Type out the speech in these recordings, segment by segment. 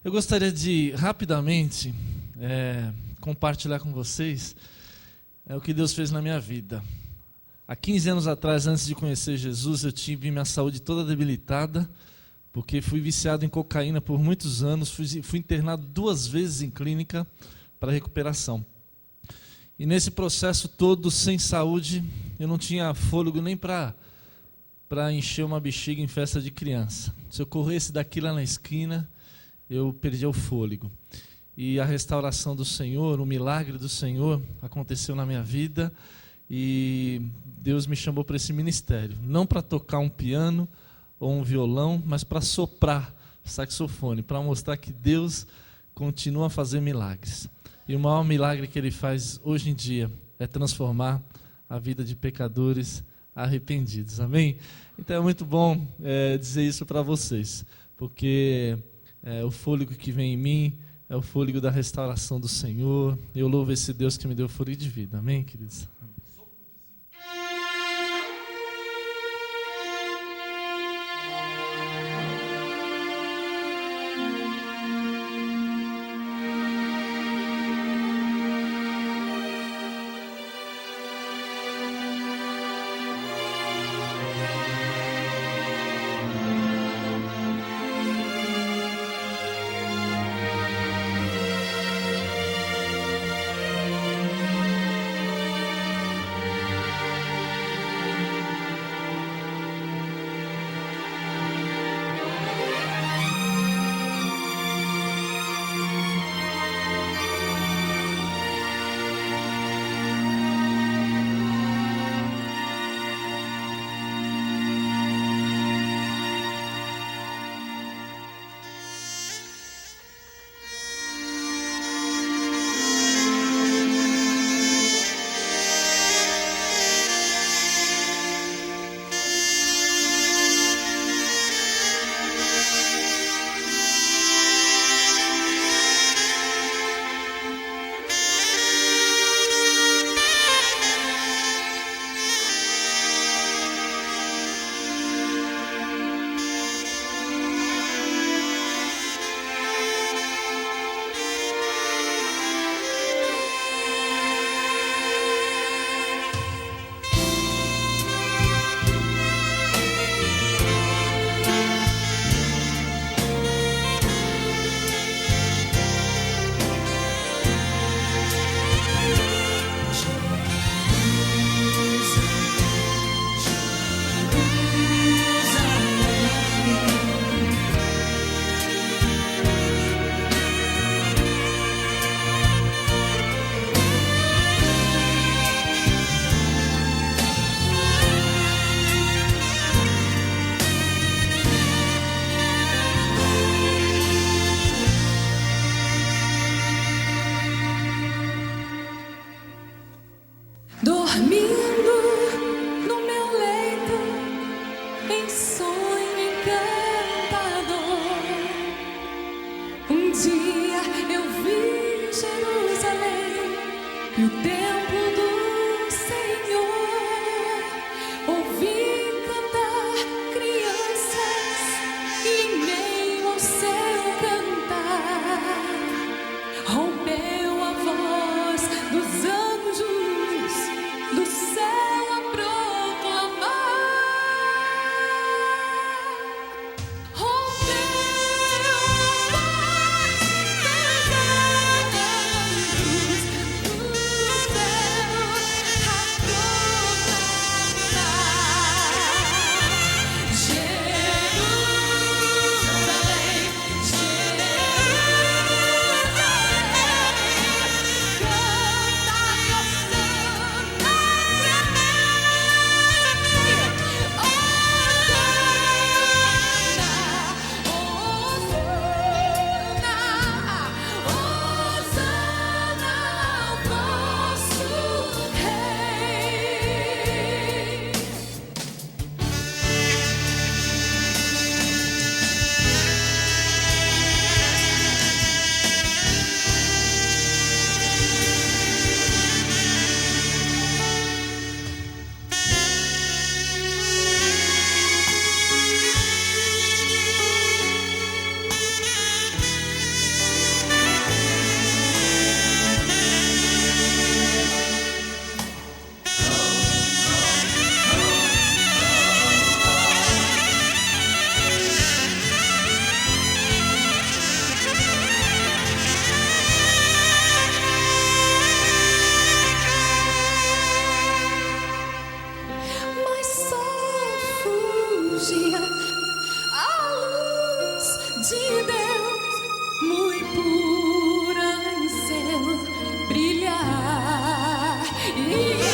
Eu gostaria de rapidamente compartilhar com vocês o que Deus fez na minha vida. Há 15 anos atrás, antes de conhecer Jesus, eu tive minha saúde toda debilitada, porque fui viciado em cocaína por muitos anos, fui internado 2 vezes em clínica para recuperação. E nesse processo todo, sem saúde, eu não tinha fôlego nem para encher uma bexiga em festa de criança. Se eu corresse daqui lá na esquina, eu perdia o fôlego. E a restauração do Senhor, o milagre do Senhor aconteceu na minha vida e Deus me chamou para esse ministério. Não para tocar um piano ou um violão, mas para soprar saxofone, para mostrar que Deus continua a fazer milagres. E o maior milagre que Ele faz hoje em dia é transformar a vida de pecadores arrependidos. Amém? Então é muito bom dizer isso para vocês, porque o fôlego que vem em mim é o fôlego da restauração do Senhor. Eu louvo esse Deus que me deu fôlego de vida. Amém, queridos? dia a luz de Deus, muito pura em céu, brilhar e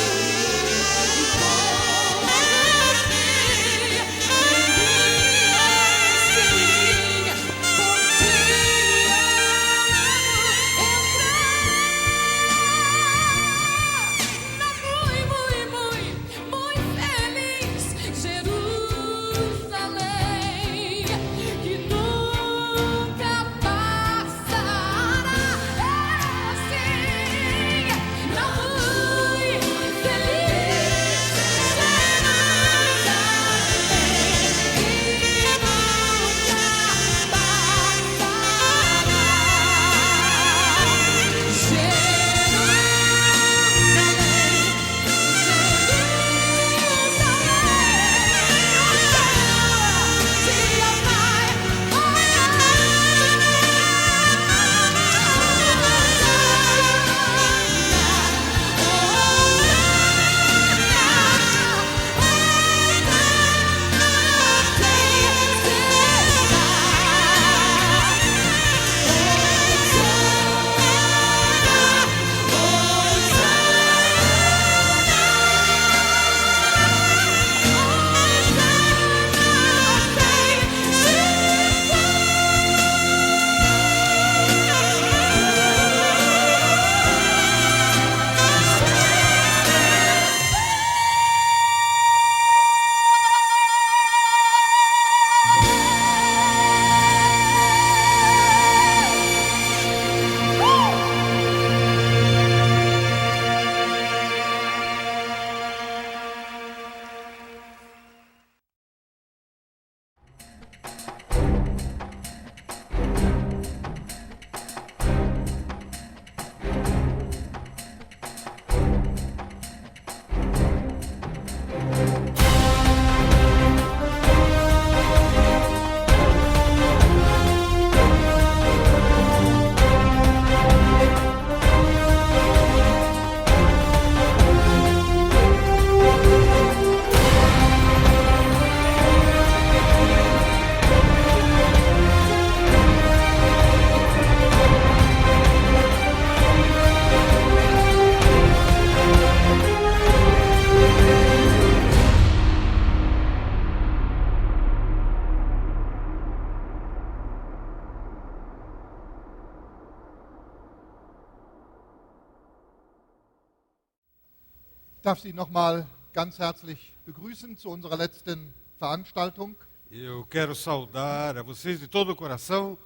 Ich darf Sie nochmal ganz herzlich begrüßen zu unserer letzten Veranstaltung. Eu quero saudar a vocês de todo o coração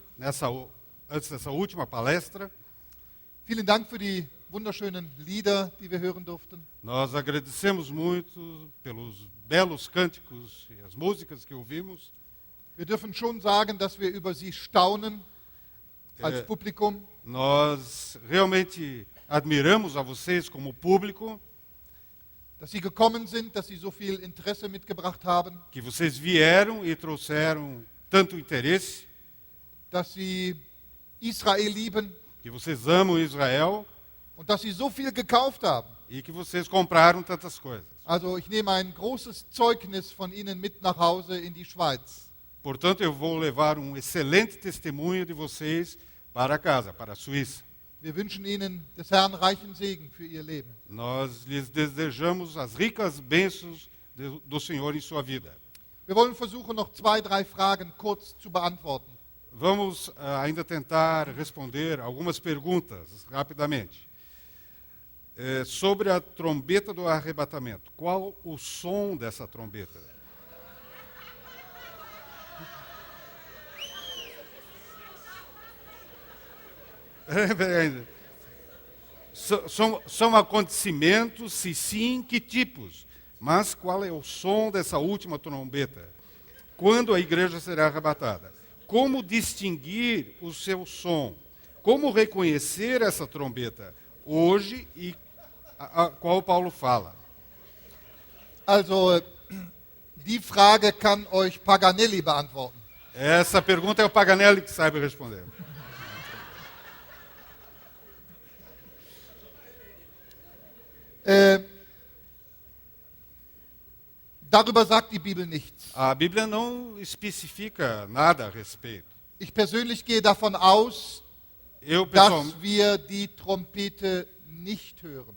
antes dessa última palestra. Vielen Dank für die wunderschönen Lieder, die wir hören durften. Nós agradecemos muito pelos belos cânticos e as músicas que ouvimos. Wir dürfen schon sagen, dass wir über Sie staunen als Publikum. Nós realmente admiramos a vocês como público, Dass Sie gekommen sind, dass Sie so viel Interesse mitgebracht haben, que vocês vieram e trouxeram tanto interesse, dass Sie Israel lieben que vocês amam Israel und dass Sie so viel gekauft haben. e que vocês compraram tantas coisas. Also ich nehme ein großes Zeugnis von Ihnen mit nach Hause in die Schweiz. Portanto, eu vou levar um excelente testemunho de vocês para casa, para a Suíça. Wir wünschen Ihnen des Herrn reichen Segen für Ihr Leben. Nós lhes desejamos as ricas bênçãos do Senhor em sua vida. Wir wollen versuchen, noch 2, 3 Fragen kurz zu beantworten. Vamos ainda tentar responder algumas perguntas rapidamente. Sobre a trombeta do arrebatamento. Qual o som dessa trombeta? São acontecimentos, se sim, que tipos? Mas qual é o som dessa última trombeta? Quando a igreja será arrebatada? Como distinguir o seu som? Como reconhecer essa trombeta? Hoje, e a qual Paulo fala. Also, die Frage kann euch Paganelli beantworten. Essa pergunta é o Paganelli que sabe responder. Darüber sagt die Bibel nichts. A Bíblia não especifica nada a respeito. Ich persönlich gehe davon aus, Eu, dass wir die Trompete nicht hören.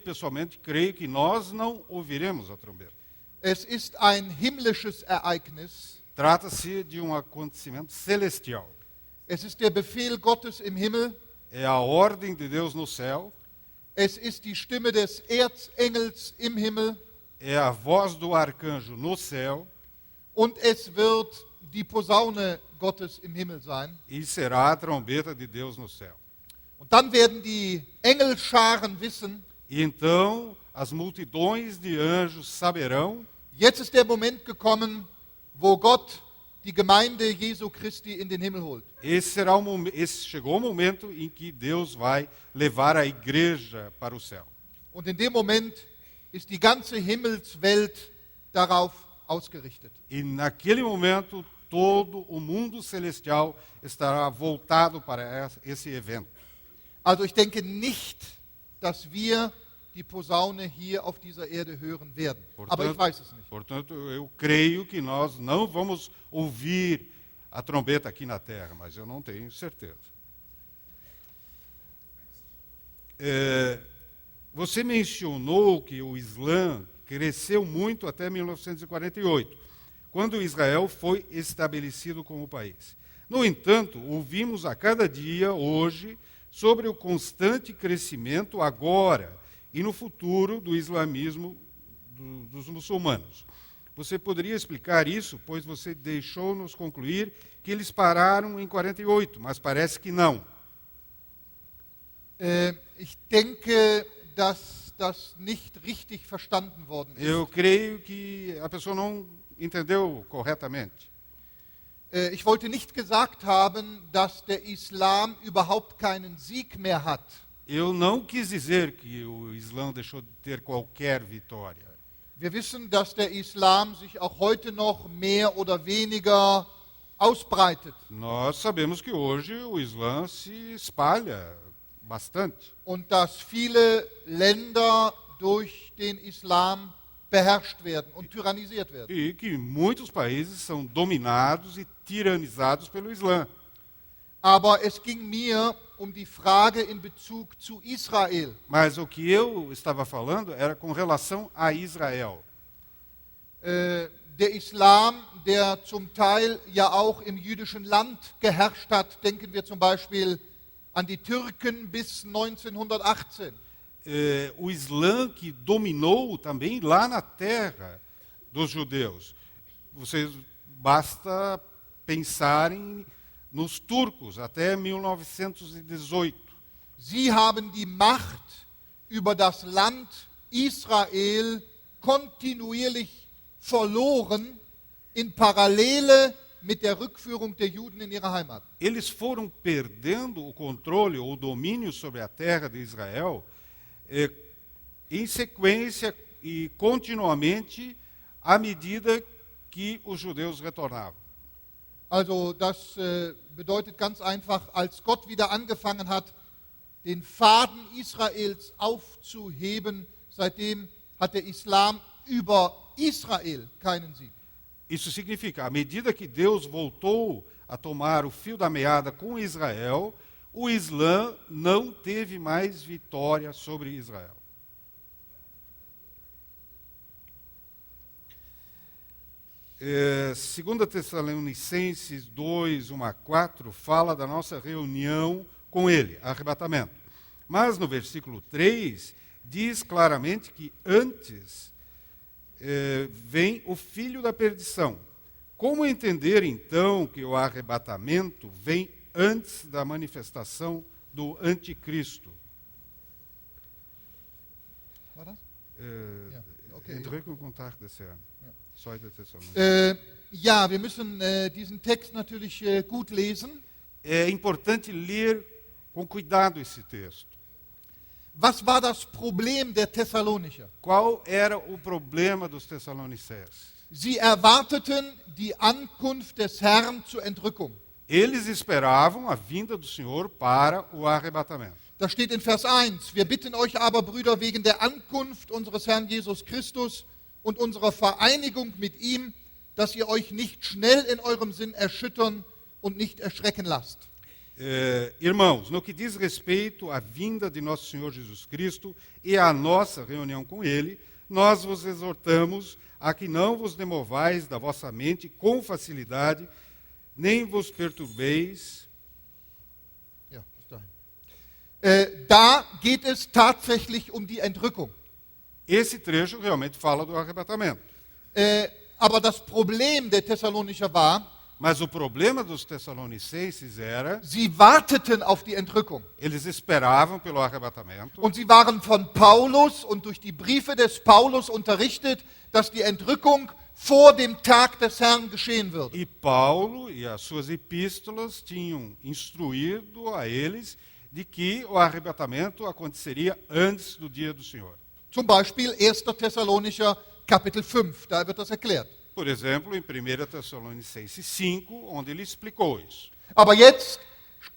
pessoalmente creio que nós não ouviremos a trombeta. Es ist ein himmlisches Ereignis. Trata-se de um acontecimento celestial. Es ist der Befehl Gottes im Himmel. É a ordem de Deus no céu, Es ist die Stimme des Erzengels im Himmel. é a voz do arcanjo no céu Und es wird die Posaune Gottes im Himmel sein. e será a trombeta de Deus no céu. Und dann werden die Engelscharen wissen, E então as multidões de anjos saberão, jetzt ist der Moment gekommen, wo Gott die Gemeinde Jesu Christi in den Himmel holt. chegou o momento em que Deus vai levar a igreja para o céu. Und in dem Moment ist die ganze Himmelswelt darauf ausgerichtet. E naquele momento todo o mundo celestial estará voltado para esse evento. Also ich denke nicht, dass wir die Posaune hier auf dieser Erde hören werden. Aber ich weiß es nicht. Portanto, eu creio que nós não vamos ouvir a trombeta aqui na terra, mas eu não tenho certeza. Você mencionou que o Islã cresceu muito até 1948, quando Israel foi estabelecido como país. No entanto, ouvimos a cada dia, hoje, sobre o constante crescimento agora e no futuro do islamismo dos muçulmanos. Você poderia explicar isso, pois você deixou-nos concluir que eles pararam em 48, mas parece que não. Ich denke, dass das nicht richtig verstanden worden ist. Eu creio que a pessoa não entendeu corretamente. Ich wollte nicht gesagt haben, dass der Islam überhaupt keinen Sieg mehr hat. Eu não quis dizer que o Islã deixou de ter qualquer vitória. Wir wissen, dass der Islam sich auch heute noch mehr oder weniger ausbreitet. Nós sabemos que hoje o Islã se espalha bastante. Und dass viele Länder durch den Islam beherrscht werden und tyrannisiert werden. E que muitos países são dominados e tiranizados pelo Islã. Aber es ging mir um die Frage in Bezug zu Israel. Mas o que eu estava falando era com relação a Israel. Der Islam, der zum Teil ja auch im jüdischen Land geherrscht hat, denken wir zum Beispiel an die Türken bis 1918. O Islã que dominou também lá na terra dos judeus. Vocês basta pensarem nos turcos até 1918. Sie haben die Macht über das Land Israel kontinuierlich verloren in Parallele mit der Rückführung der Juden in ihre Heimat. Eles foram perdendo o controle ou o domínio sobre a terra de Israel em sequência e continuamente à medida que os judeus retornavam. Also das bedeutet ganz einfach, als Gott wieder angefangen hat, den Faden Israels aufzuheben, seitdem hat der Islam über Israel keinen Sieg. Isso significa, à medida que Deus voltou a tomar o fio da meada com Israel, o Islã não teve mais vitória sobre Israel. Segunda Tessalonicenses 2, 1 a 4, fala da nossa reunião com ele, arrebatamento. Mas no versículo 3, diz claramente que antes vem o filho da perdição. Como entender, então, que o arrebatamento vem antes da manifestação do anticristo? War das? Ja, okay. Entrou em contato desse ano. Ja, wir müssen diesen Text natürlich gut lesen. É importante ler com cuidado esse texto. Was war das Problem der Thessalonicher? Qual era o problema dos Tessalonicenses? Sie erwarteten die Ankunft des Herrn zur Entrückung. Eles esperavam a vinda do Senhor para o arrebatamento. Da steht in Vers 1, wir bitten euch aber, Brüder, wegen der Ankunft unseres Herrn Jesus Christus und unserer Vereinigung mit ihm, dass ihr euch nicht schnell in eurem Sinn erschüttern und nicht erschrecken lasst. Irmãos, no que diz respeito à vinda de nosso Senhor Jesus Cristo e à nossa reunião com Ele, nós vos exortamos a que não vos demovais da vossa mente com facilidade, nem vos perturbeis. Ja, bis dahin. Da geht es tatsächlich um die Entrückung. Esse trecho realmente fala do arrebatamento. Aber das Problem der Thessalonicher war, Mas o problema dos Tessalonicenses era, sie warteten auf die Entrückung. eles esperavam pelo arrebatamento. Und sie waren von Paulus und durch die Briefe des Paulus unterrichtet, dass die Entrückung vor dem Tag des Herrn geschehen würde. E Paulo e as suas epístolas tinham instruído a eles de que o arrebatamento aconteceria antes do dia do Senhor. Zum Beispiel 1. Thessalonicher Kapitel 5, da wird das erklärt. Por exemplo, em 1 Tessalonicenses 5, onde ele explicou isso. Aber jetzt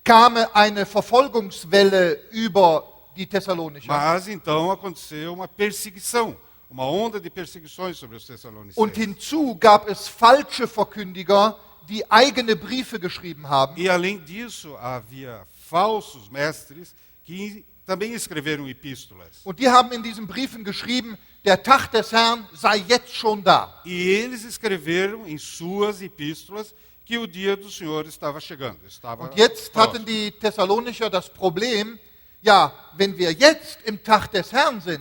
kam eine Verfolgungswelle über die Thessalonicher. Mas então aconteceu uma perseguição, uma onda de perseguições sobre os Und Tessalonicenses. hinzu gab es falsche Verkündiger, die eigene Briefe geschrieben haben. E além disso, havia falsos mestres que também escreveram epístolas. Und die haben in diesen Briefen geschrieben, der Tag des Herrn sei jetzt schon da. E eles escreveram em suas epístolas que o dia do Senhor estava chegando. Estava Und jetzt hatten próximo. die Thessalonicher das Problem, ja, wenn wir jetzt im Tag des Herrn sind,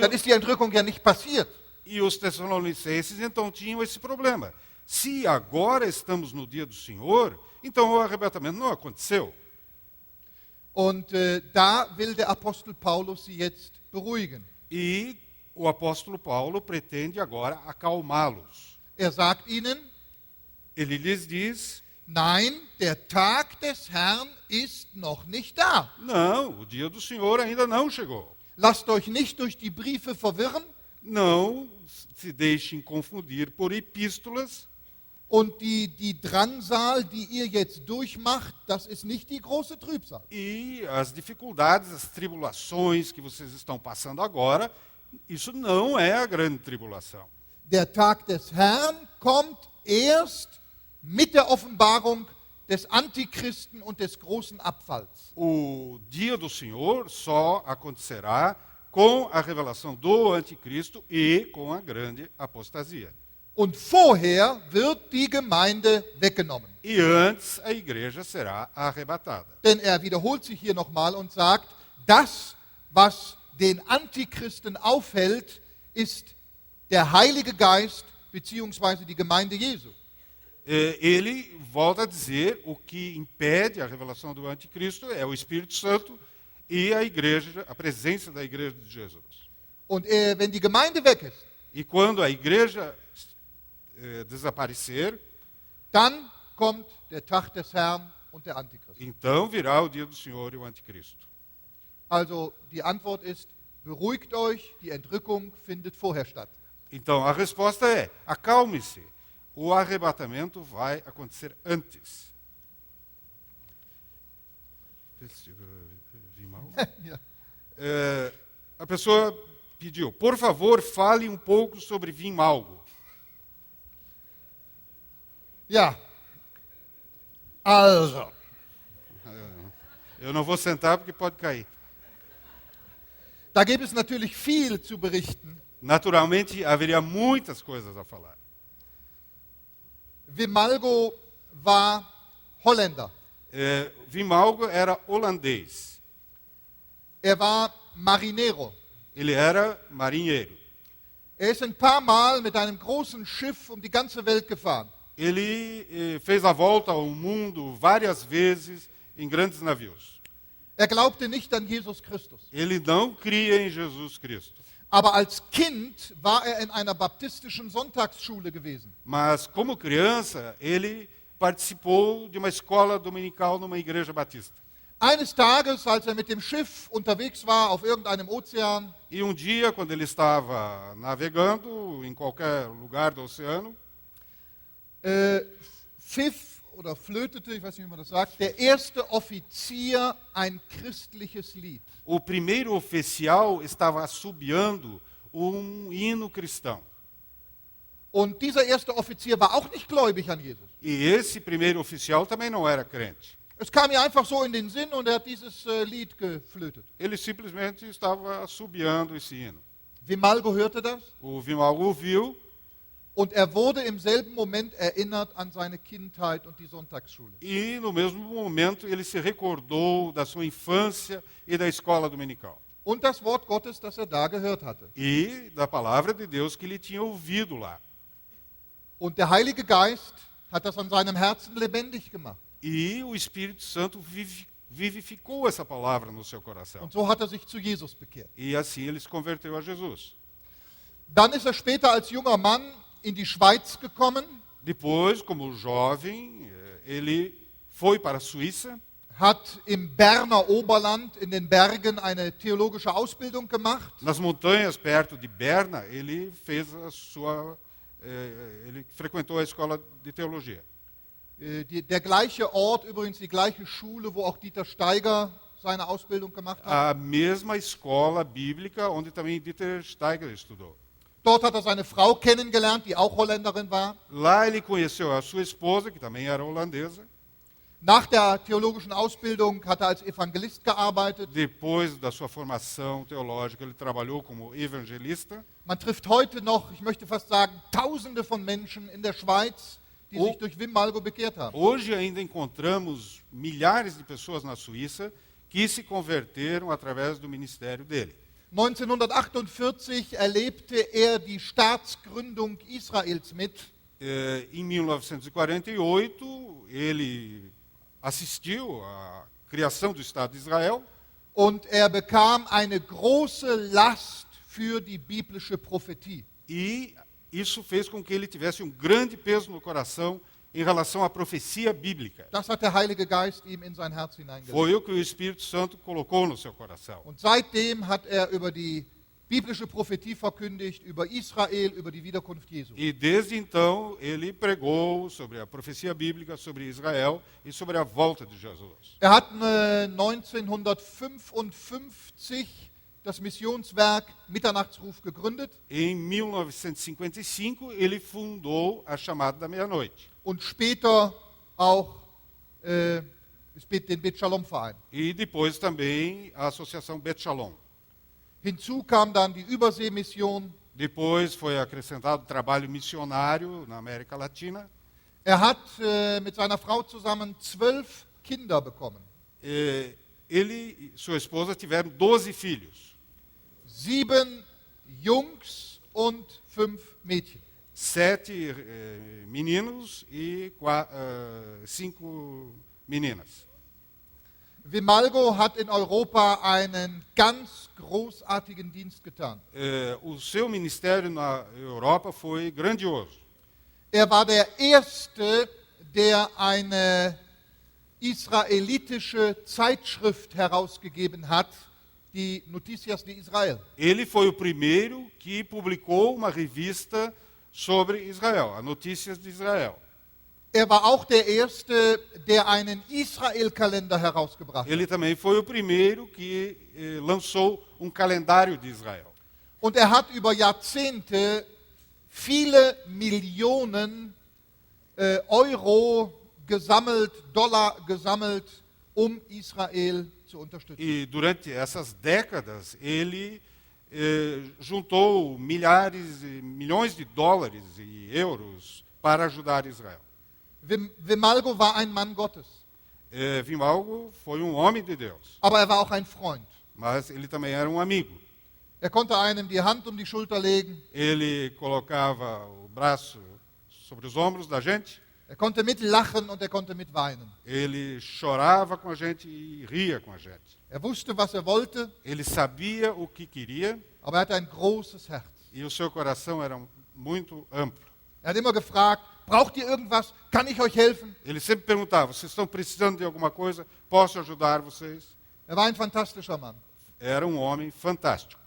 dann ist die Entrückung ja nicht passiert. E os Tessalonicenses então tinham esse problema. Se agora estamos no dia do Senhor, então o arrebatamento não aconteceu. Und da will der Apostel Paulus sie jetzt beruhigen. E o apóstolo Paulo pretende agora acalmá-los. Er sagt ihnen, Ele lhes diz: nein, der Tag des Herrn ist noch nicht da. não, o dia do Senhor ainda não chegou. Lasst euch nicht durch die Briefe verwirren Não se deixem confundir por epístolas. und die Drangsal, die ihr jetzt durchmacht, das ist nicht die große Trübsal. E as dificuldades, as tribulações que vocês estão passando agora, isso não é a grande tribulação. Der Tag des Herrn kommt erst mit der Offenbarung des Antichristen und des großen Abfalls. O dia do Senhor só acontecerá com a revelação do anticristo e com a grande apostasia. Und vorher wird die Gemeinde weggenommen. E antes a igreja será arrebatada. Denn er wiederholt sich hier nochmal und sagt, das, was den Antichristen aufhält, ist der Heilige Geist bzw. die Gemeinde Jesu. Ele volta a dizer o que impede a revelação do anticristo é o Espírito Santo e a igreja, a presença da igreja de Jesus. Und wenn die Gemeinde weg ist, E quando a igreja desaparecer, dann kommt der Tag des Herrn und der Antichrist. então virá o dia do Senhor e o anticristo. Also die Antwort ist, beruhigt euch, die Entrückung findet vorher statt. Então a resposta é: acalme-se, o arrebatamento vai acontecer antes. Vi mal? Ja. A pessoa pediu: por favor, fale um pouco sobre vinho algo. Ja, also, Eu não vou sentar porque pode cair. da gibt es natürlich viel zu berichten. Naturalmente, haveria muitas coisas a falar. Vimalgo war Holländer. Vimalgo era holandês. Er war Marinero. Ele era marinheiro. Er ist ein paar Mal mit einem großen Schiff um die ganze Welt gefahren. Ele fez a volta ao mundo várias vezes em grandes navios. Er glaubte nicht an Jesus Christus. Ele não cria em Jesus Cristo. Aber als Kind war er in einer baptistischen Sonntagsschule gewesen. Mas, como criança, ele participou de uma escola dominical numa igreja batista. Eines Tages, als er mit dem Schiff unterwegs war auf irgendeinem Ozean, E um dia, quando ele estava navegando em qualquer lugar do oceano, pfiff oder flötete, ich weiß nicht, wie man das sagt, der erste Offizier ein christliches Lied. o primeiro oficial estava assobiando hino cristão. Und dieser erste Offizier war auch nicht gläubig an Jesus. E esse primeiro oficial também não era crente. Es kam mir einfach so in den Sinn und er hat dieses Lied geflötet. Ele simplesmente estava assobiando esse hino. Vimalgo hörte das O Vimalgo ouviu und er wurde im selben Moment erinnert an seine Kindheit und die Sonntagsschule. e, no mesmo momento, ele se recordou da sua infância e da escola dominical. Und das Wort Gottes, das er da gehört hatte. E da palavra de Deus que ele tinha ouvido lá. Und der Heilige Geist hat das an seinem Herzen lebendig gemacht. E o Espírito Santo vivificou essa palavra no seu coração. Und so hat er sich zu Jesus bekehrt. E assim ele se converteu a Jesus. Dann ist er später als junger Mann in die Schweiz gekommen, Depois, como jovem, ele foi para a Suíça, hat im Berner Oberland in den Bergen eine theologische Ausbildung gemacht. nas montanhas perto de Berna, ele ele frequentou a escola de teologia. Der gleiche Ort, übrigens die gleiche Schule, wo auch Dieter Steiger seine Ausbildung gemacht hat. A mesma escola bíblica onde também Dieter Steiger estudou. Dort hat er seine Frau kennengelernt, die auch Holländerin war. Lá ele conheceu a sua esposa, que também era holandesa. Nach der theologischen Ausbildung hat er als Evangelist gearbeitet. Depois da sua formação teológica, ele trabalhou como evangelista. Man trifft heute noch, ich möchte fast sagen, Tausende von Menschen in der Schweiz, die sich durch Wim Malgo bekehrt haben. Hoje ainda encontramos milhares de pessoas na Suíça que se converteram através do ministério dele. 1948 erlebte er die Staatsgründung Israels mit. Em 1948, ele assistiu à criação do Estado de Israel Und er bekam eine große Last für die biblische Prophetie. e isso fez com que ele tivesse um grande peso no coração em relação à profecia bíblica. Das hat der Heilige Geist ihm in sein Herz hineingelegt. Foi o que o Espírito Santo colocou no seu coração. Und seitdem hat er über die biblische Prophetie verkündigt, über Israel, über die Wiederkunft Jesu. E desde então ele pregou sobre a profecia bíblica, sobre Israel e sobre a volta de Jesus. Er hat 1955 das Missionswerk Mitternachtsruf gegründet Em 1955 ele fundou a chamada da meia-noite und später auch den Bet Shalom Verein. e depois também a Associação Bet Shalom. Hinzu kam dann die Überseemission. Depois foi acrescentado o trabalho missionário na América Latina. Er hat mit seiner Frau zusammen 12 Kinder bekommen. Ele e sua esposa tiveram 12 filhos. 7 Jungs und 5 Mädchen. 7 meninos e 5 meninas. Wim Malgo hat in Europa einen ganz großartigen Dienst getan. O seu ministério na Europa foi grandioso. Er war der Erste, der eine israelitische Zeitschrift herausgegeben hat, die Noticias de Israel. Ele foi o primeiro que publicou uma revista sobre Israel, a Notícias de Israel. Er war auch der Erste, der einen Israel-Kalender herausgebracht hat. Ele também foi o primeiro que lançou um calendário de Israel. Und er hat über Jahrzehnte viele Millionen Euro gesammelt, Dollar gesammelt, um Israel zu unterstützen. E durante essas décadas ele juntou milhares e milhões de dólares e euros para ajudar Israel. Wim Malgo war ein Mann Gottes, Vimalgo foi um homem de Deus, aber er war auch ein Freund. mas ele também era um amigo. Er konnte einem die Hand um die Schulter legen, Ele colocava o braço sobre os ombros da gente, er konnte mitlachen und er konnte mitweinen. ele chorava com a gente e ria com a gente. Er wusste, was er wollte, Ele sabia o que queria aber er hatte ein großes Herz. e o seu coração era muito amplo. Er hat immer gefragt, braucht ihr irgendwas? Kann ich euch helfen? Ele sempre perguntava: vocês estão precisando de alguma coisa? Posso ajudar vocês? Er war ein fantastischer Mann. Era um homem fantástico.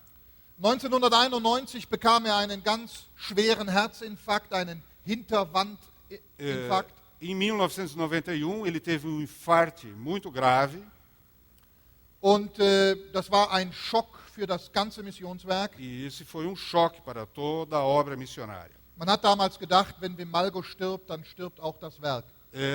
1991 bekam er einen ganz schweren Herzinfarkt, einen Hinterwandinfarkt. Em 1991 ele teve um infarte muito grave Und das war ein Schock für das ganze Missionswerk. e esse foi um choque para toda a obra missionária. Man hat damals gedacht, wenn Vimalgo stirbt, dann stirbt auch das Werk.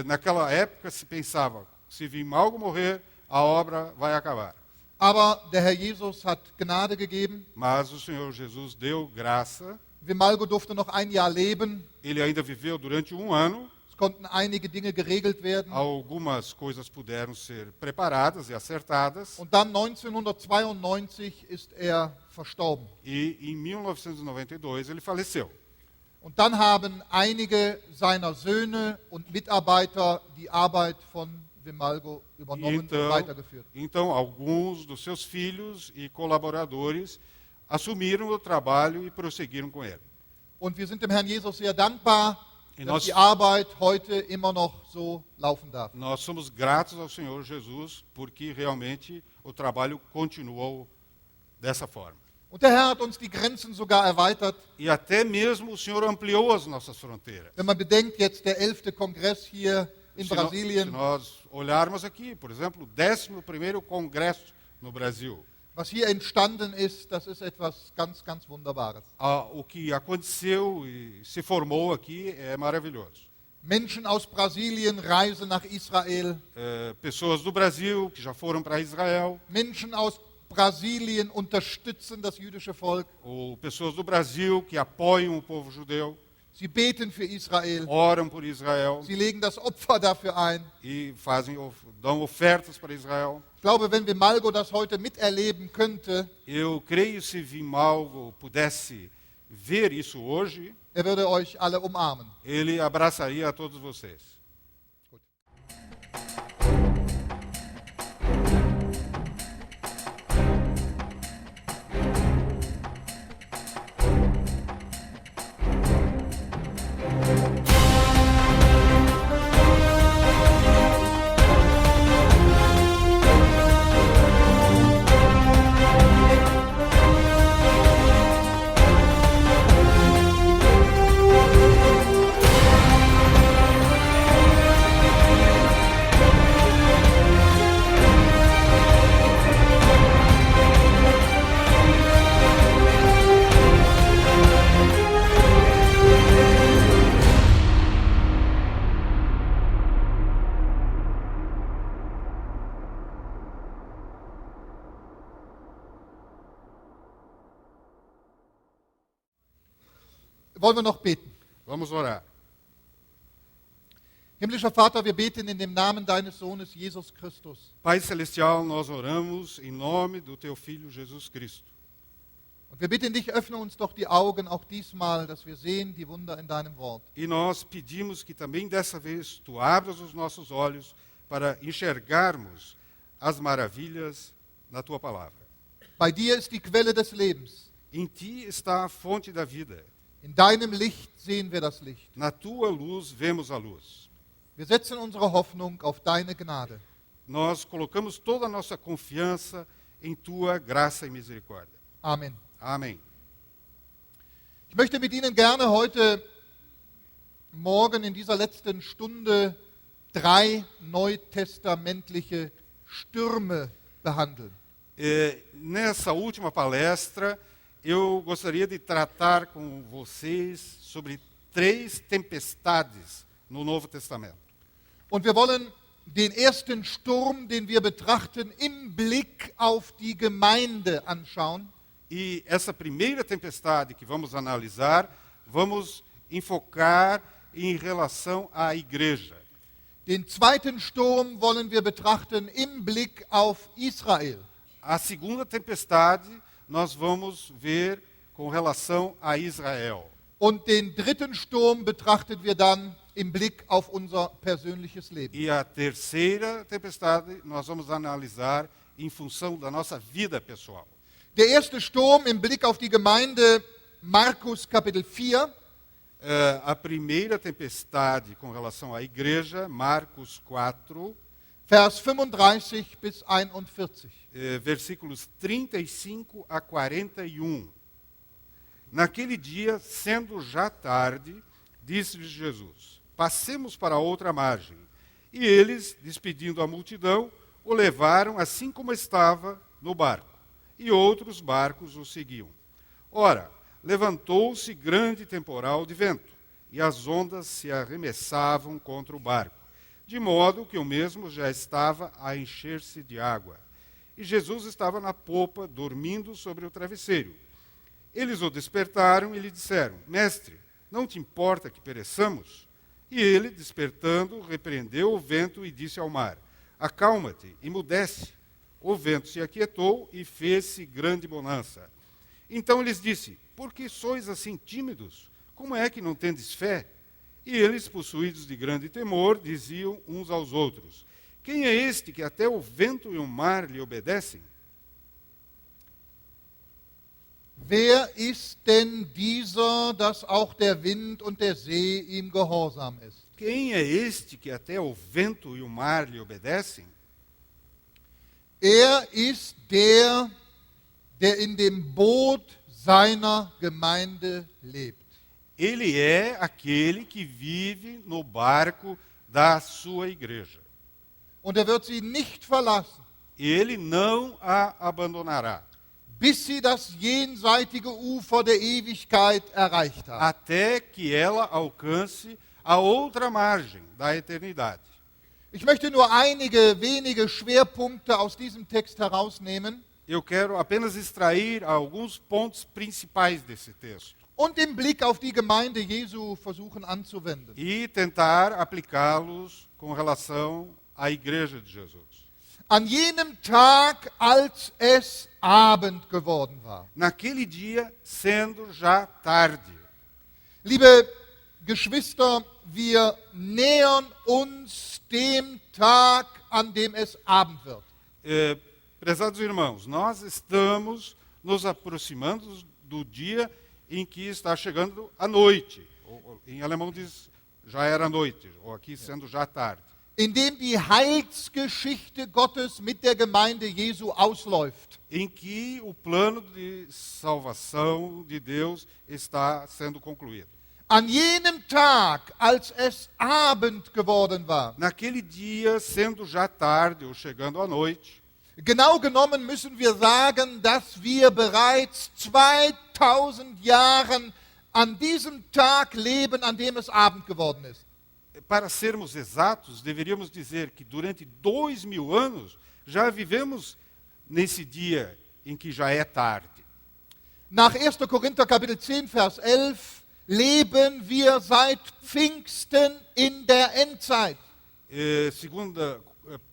Naquela época se pensava, se Vimalgo morrer, a obra vai acabar. Aber der Herr Jesus hat Gnade gegeben. Mas o Senhor Jesus deu graça. Vimalgo durfte noch ein Jahr leben. Ele ainda viveu durante 1 ano. Es konnten einige Dinge geregelt werden. Algumas coisas puderam ser preparadas e acertadas. Und dann 1992 ist er verstorben. E em 1992 ele faleceu. Und dann haben einige seiner Söhne und Mitarbeiter die Arbeit von Vimalgo übernommen und weitergeführt. Então, alguns dos seus filhos e colaboradores assumiram o trabalho e prosseguiram com ele. Und wir sind dem Herrn Jesus sehr dankbar, E dass die Arbeit heute immer noch so laufen darf. Nós somos gratos ao Senhor Jesus porque realmente o trabalho continuou dessa forma. Und der Herr hat uns die Grenzen sogar erweitert. E até mesmo o Senhor ampliou as nossas fronteiras. Wenn man bedenkt, jetzt der 11. Kongress hier in Se Brasilien, nós olharmos aqui, por exemplo, o 11º Congresso no Brasil, was hier entstanden ist, das ist etwas ganz, ganz Wunderbares. o que aconteceu e se formou aqui é maravilhoso. Menschen aus Brasilien reisen nach Israel. Pessoas do Brasil que já foram para Israel, Menschen aus Brasilien unterstützen das jüdische Volk. ou pessoas do Brasil que apoiam o povo judeu, Sie beten für Israel. oram por Israel Sie legen das Opfer dafür ein. e dão ofertas para Israel. Ich glaube, wenn Vimalgo das heute miterleben könnte, Eu creio se Vimalgo pudesse ver isso hoje, er würde euch alle umarmen. ele abraçaria a todos vocês. Wollen wir noch beten? Vamos orar. Himmlischer Vater, wir beten in dem Namen deines Sohnes Jesus Christus. Pai Celestial, nós oramos em nome do Teu Filho Jesus Cristo. Und wir bitten dich, öffne uns doch die Augen auch diesmal, dass wir sehen die Wunder in deinem Wort. E nós pedimos que também dessa vez Tu abras os nossos olhos para enxergarmos as maravilhas na Tua palavra. Bei dir ist die Quelle des Lebens. Em Ti está a fonte da vida. In deinem Licht sehen wir das Licht. Na Tua luz vemos a luz. Wir setzen unsere Hoffnung auf deine Gnade. Nós colocamos toda a nossa confiança em Tua graça e misericórdia. Amen. Amém. Ich möchte mit Ihnen gerne heute Morgen in dieser letzten Stunde 3 neutestamentliche Stürme behandeln. Nessa última palestra, eu gostaria de tratar com vocês sobre 3 tempestades no Novo Testamento. Und wir wollen den ersten Sturm, den wir betrachten, im Blick auf die Gemeinde anschauen. E essa primeira tempestade que vamos analisar, vamos enfocar em relação à igreja. Den zweiten Sturm wollen wir betrachten im Blick auf Israel. A segunda tempestade nós vamos ver com relação a Israel. Und den dritten Sturm betrachten wir dann im Blick auf unser persönliches Leben. E a terceira tempestade nós vamos analisar em função da nossa vida pessoal. Der erste Sturm im Blick auf die Gemeinde, Markus Kapitel 4. A primeira tempestade com relação à igreja, Marcos 4, Vers 35 bis 41. Versículos 35 a 41. Naquele dia, sendo já tarde, disse-lhes Jesus: passemos para outra margem. E eles, despedindo a multidão, o levaram assim como estava no barco. E outros barcos o seguiam. Ora, levantou-se grande temporal de vento, e as ondas se arremessavam contra o barco, de modo que o mesmo já estava a encher-se de água. E Jesus estava na popa, dormindo sobre o travesseiro. Eles o despertaram e lhe disseram: Mestre, não te importa que pereçamos? E ele, despertando, repreendeu o vento e disse ao mar: Acalma-te, emudece. O vento se aquietou e fez-se grande bonança. Então lhes disse: Por que sois assim tímidos? Como é que não tendes fé? E eles, possuídos de grande temor, diziam uns aos outros: Quem é este que até o vento e o mar lhe obedecem? Wer ist denn dieser, dass auch der Wind und der See ihm gehorsam ist? Quem é este que até o vento e o mar lhe obedecem? Ist der, der in dem Boot seiner Gemeinde lebt. Ele é aquele que vive no barco da sua igreja. Und wird sie nicht verlassen, Ele não a abandonará, bis sie das jenseitige Ufer der Ewigkeit erreicht haben. até que ela alcance a outra margem da eternidade. Ich möchte nur einige wenige Schwerpunkte aus diesem Text herausnehmen Eu quero apenas extrair alguns pontos principais desse texto und den Blick auf die Gemeinde Jesu versuchen anzuwenden. e tentar aplicá-los com relação à igreja de Jesus. An jenem Tag, als es Abend geworden war. Naquele dia, sendo já tarde. Liebe Geschwister, wir nähern uns dem Tag, an dem es Abend wird. Prezados irmãos, nós estamos nos aproximando do dia em que está chegando a noite. Em alemão diz já era noite, ou aqui sendo já tarde. In dem die Heilsgeschichte Gottes mit der Gemeinde Jesu ausläuft. Em que o plano de salvação de Deus está sendo concluído. An jenem Tag, als es Abend geworden war. Naquele dia, sendo já tarde ou chegando à noite, Genau genommen müssen wir sagen, dass wir bereits 2000 Jahren an diesem Tag leben, an dem es Abend geworden ist. para sermos exatos, deveríamos dizer que durante 2000 anos já vivemos nesse dia em que já é tarde. Nach 1. Korinther Kapitel 10, Vers 11 leben wir seit Pfingsten in der Endzeit.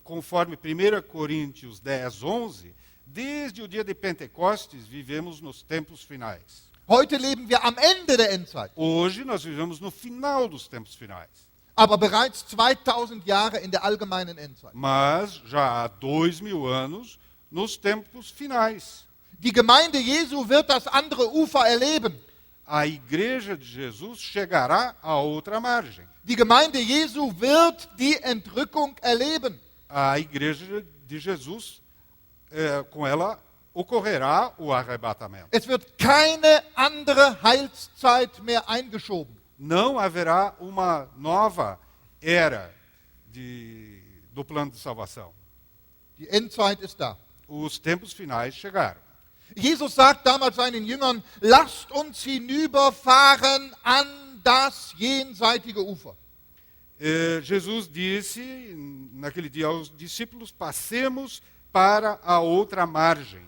Conforme 1 Coríntios 10, 11, desde o dia de Pentecostes vivemos nos tempos finais. Heute leben wir am Ende der Endzeit, Hoje nós vivemos no final dos tempos finais. aber bereits 2000 Jahre in der allgemeinen Endzeit. Mas já há 2000 anos nos tempos finais. Die Gemeinde Jesu wird das andere Ufer erleben. A igreja de Jesus chegará à outra margem. Die Gemeinde Jesu wird die Entrückung erleben. A igreja de Jesus, com ela ocorrerá o arrebatamento. Es wird keine andere Heilszeit mehr eingeschoben. Não haverá uma nova era do plano de salvação. Die Endzeit ist da. Os tempos finais chegaram. Jesus sagt damals seinen Jüngern, lasst uns hinüberfahren an das jenseitige Ufer. Jesus disse naquele dia aos discípulos, passemos para a outra margem.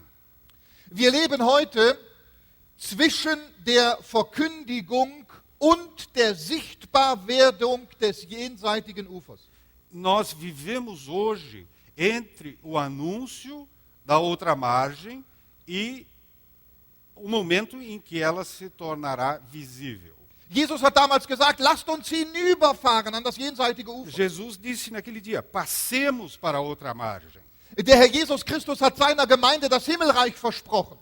Wir leben heute zwischen der Verkündigung und der Sichtbarwerdung des jenseitigen Ufers. Nós vivemos hoje entre o anúncio da outra margem e o momento em que ela se tornará visível. Jesus hat damals gesagt, lasst uns hinüberfahren an das jenseitige Ufer. Jesus disse naquele dia, passemos para a outra margem. Der Herr Jesus Christus hat seiner Gemeinde das Himmelreich versprochen.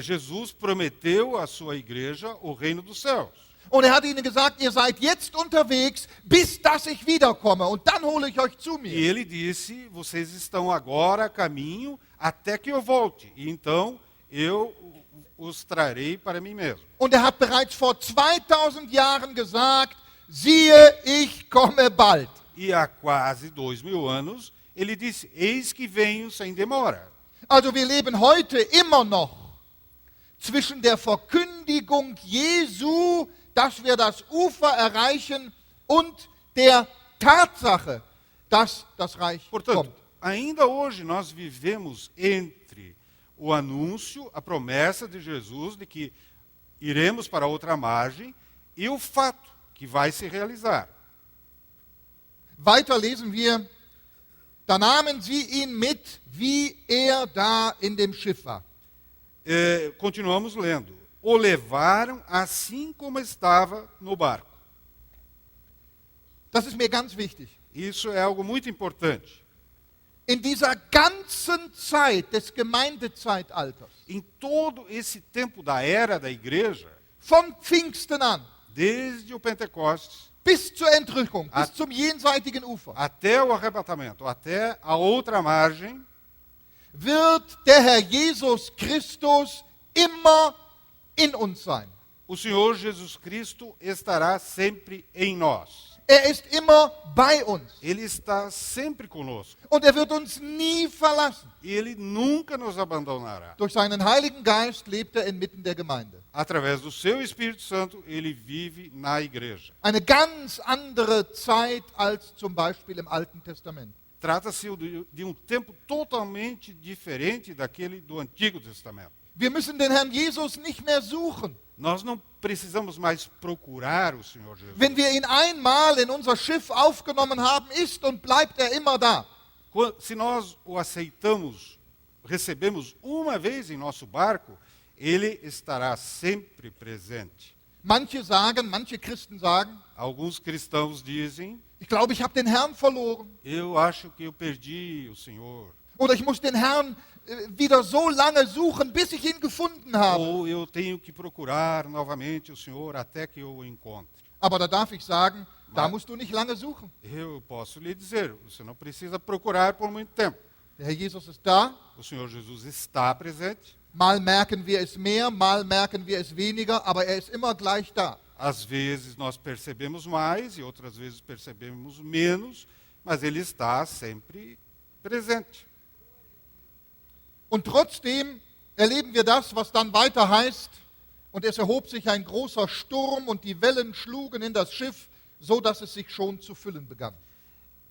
Jesus prometeu à sua igreja o reino dos céus. Und er hat ihnen gesagt, ihr seid jetzt unterwegs, bis dass ich wiederkomme. Und dann hole ich euch zu E mir. ele disse, vocês estão agora a caminho até que eu volte. E então eu os trarei para mim mesmo. Und er hat bereits vor 2000 Jahren gesagt, siehe, ich komme bald. E há quase 2000 anos, ele disse, eis que venho sem demora. Also wir leben heute immer noch zwischen der Verkündigung Verkündigung Jesu, dass wir das Ufer erreichen und der Tatsache, dass das Reich Portanto, kommt. ainda hoje nós vivemos entre o anúncio, a promessa de Jesus de que iremos para outra margem e o fato que vai se realizar. Weiter lesen wir, da nahmen sie ihn mit, wie da in dem Schiff war. Continuamos lendo. O levaram assim como estava no barco. Das ist mir ganz wichtig. Isso é algo muito importante. In dieser ganzen Zeit des Gemeindezeitalters, Em todo esse tempo da era da igreja, von Pfingsten an desde o Pentecostes bis zur Entrückung, bis zum jenseitigen Ufer, até o arrebatamento, até a outra margem, wird der Herr Jesus Christus immer in uns sein. o Senhor Jesus Cristo estará sempre em nós. Ist immer bei uns. Ele está sempre conosco. Und wird uns nie verlassen. E Ele nunca nos abandonará. Durch seinen Heiligen Geist lebt inmitten der Gemeinde. Através do seu Espírito Santo, Ele vive na igreja. Eine ganz andere Zeit als zum Beispiel im Alten Testament. Trata-se de tempo totalmente diferente daquele do Antigo Testamento. Wir müssen den Herrn Jesus nicht mehr suchen. Nós não precisamos mais procurar o Senhor Jesus. Wenn wir ihn einmal in unser Schiff aufgenommen haben, ist und bleibt immer da. Se nós o aceitamos, recebemos uma vez em nosso barco, Ele estará sempre presente. Manche Christen sagen, Alguns cristãos dizem, ich glaube, ich habe den Herrn verloren. eu acho que eu perdi o Senhor. Oder ich muss den Herrn wieder so lange suchen, bis ich ihn gefunden habe. Ou eu tenho que procurar novamente o Senhor até que eu o encontre. Aber da darf ich sagen, da musst du nicht lange suchen. Eu posso lhe dizer, você não precisa procurar por muito tempo. Der Herr Jesus ist da. O Senhor Jesus está presente. Mal merken wir es mehr, mal merken wir es weniger, aber ist immer gleich da. Às vezes nós percebemos mais e outras vezes percebemos menos, mas Ele está sempre presente. Und trotzdem erleben wir das, was dann weiter heißt, und es erhob sich ein großer Sturm und die Wellen schlugen in das Schiff, so dass es sich schon zu füllen begann.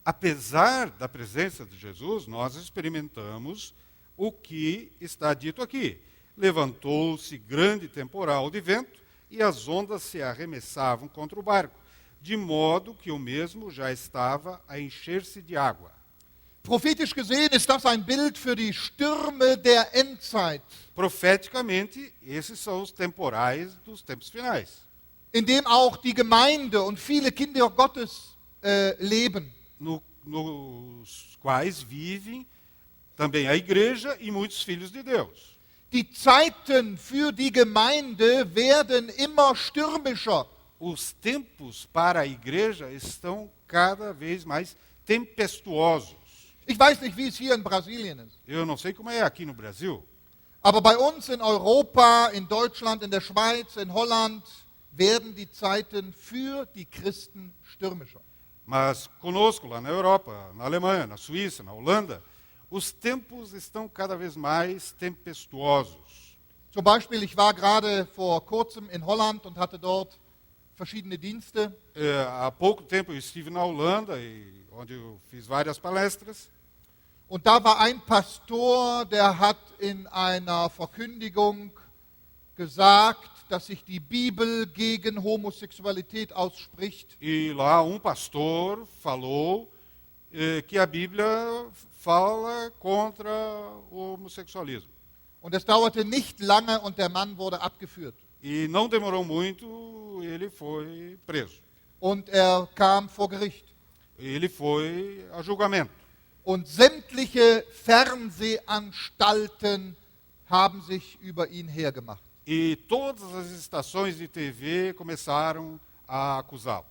Apesar da presença de Jesus, nós experimentamos o que está dito aqui. Levantou-se grande temporal de vento e as ondas se arremessavam contra o barco, de modo que o mesmo já estava a encher-se de água. Prophetisch gesehen ist das ein Bild für die Stürme der Endzeit, Profeticamente, esses são os temporais dos tempos finais, in dem auch die Gemeinde und viele Kinder Gottes leben. nos quais vivem também a igreja e muitos filhos de Deus. Die Zeiten für die Gemeinde werden immer stürmischer. Os tempos para a igreja estão cada vez mais tempestuosos. Ich weiß nicht, wie es hier in Brasilien ist, Eu não sei como é aqui no Brasil, aber bei uns in Europa, in Deutschland, in der Schweiz, in Holland werden die Zeiten für die Christen stürmischer. mas conosco lá na Europa, na Alemanha, na Suíça, na Holanda, os tempos estão cada vez mais tempestuosos. Zum Beispiel, ich war gerade vor kurzem in Holland und hatte dort verschiedene Dienste. Há pouco tempo eu estive na Holanda, onde eu fiz várias palestras, Und da war ein Pastor, der hat in einer Verkündigung gesagt, dass sich die Bibel gegen Homosexualität ausspricht. e lá um pastor falou que a Bíblia fala contra o homossexualismo. Und es dauerte nicht lange und der Mann wurde abgeführt. E não demorou muito, ele foi preso. Und kam vor Gericht. Ele foi a julgamento. Und sämtliche Fernsehanstalten haben sich über ihn hergemacht. E todas as estações de TV começaram a acusá-lo.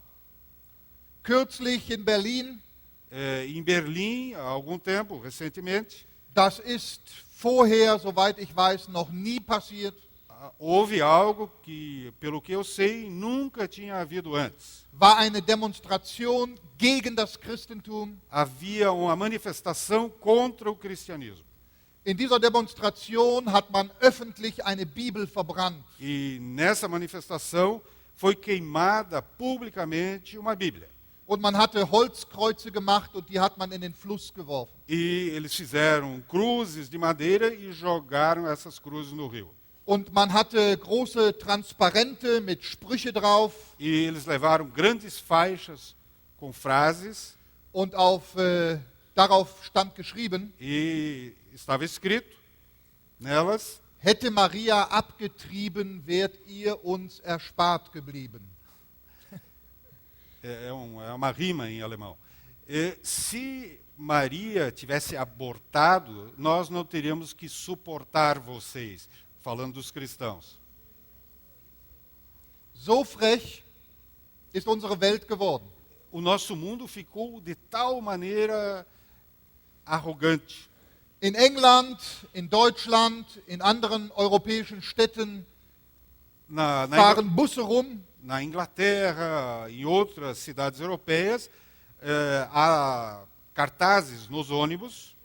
Kürzlich in Berlin, Em Berlim, há algum tempo, recentemente, das ist vorher, soweit ich weiß, noch nie passiert. houve algo que, pelo que eu sei, nunca tinha havido antes. War eine Demonstration gegen das Christentum. Havia uma manifestação contra o cristianismo. In dieser Demonstration hat man öffentlich eine Bibel verbrannt. E nessa manifestação foi queimada publicamente uma Bíblia. Und man hatte Holzkreuze gemacht und die hat man in den Fluss geworfen. E eles fizeram cruzes de madeira e jogaram essas cruzes no rio. Und man hatte große Transparente mit Sprüche drauf. E eles levaram grandes faixas com frases Und darauf stand geschrieben: e estava escrito nelas: Hätte Maria abgetrieben, wärt ihr uns erspart geblieben. é uma rima em alemão. Se Maria tivesse abortado, nós não teríamos que suportar vocês, falando dos cristãos. So frech ist unsere Welt geworden. O nosso mundo ficou de tal maneira arrogante. In England, in Deutschland, in anderen europäischen Städten fahren Busse rum. Na Inglaterra, em outras cidades europeias, há cartazes nos ônibus.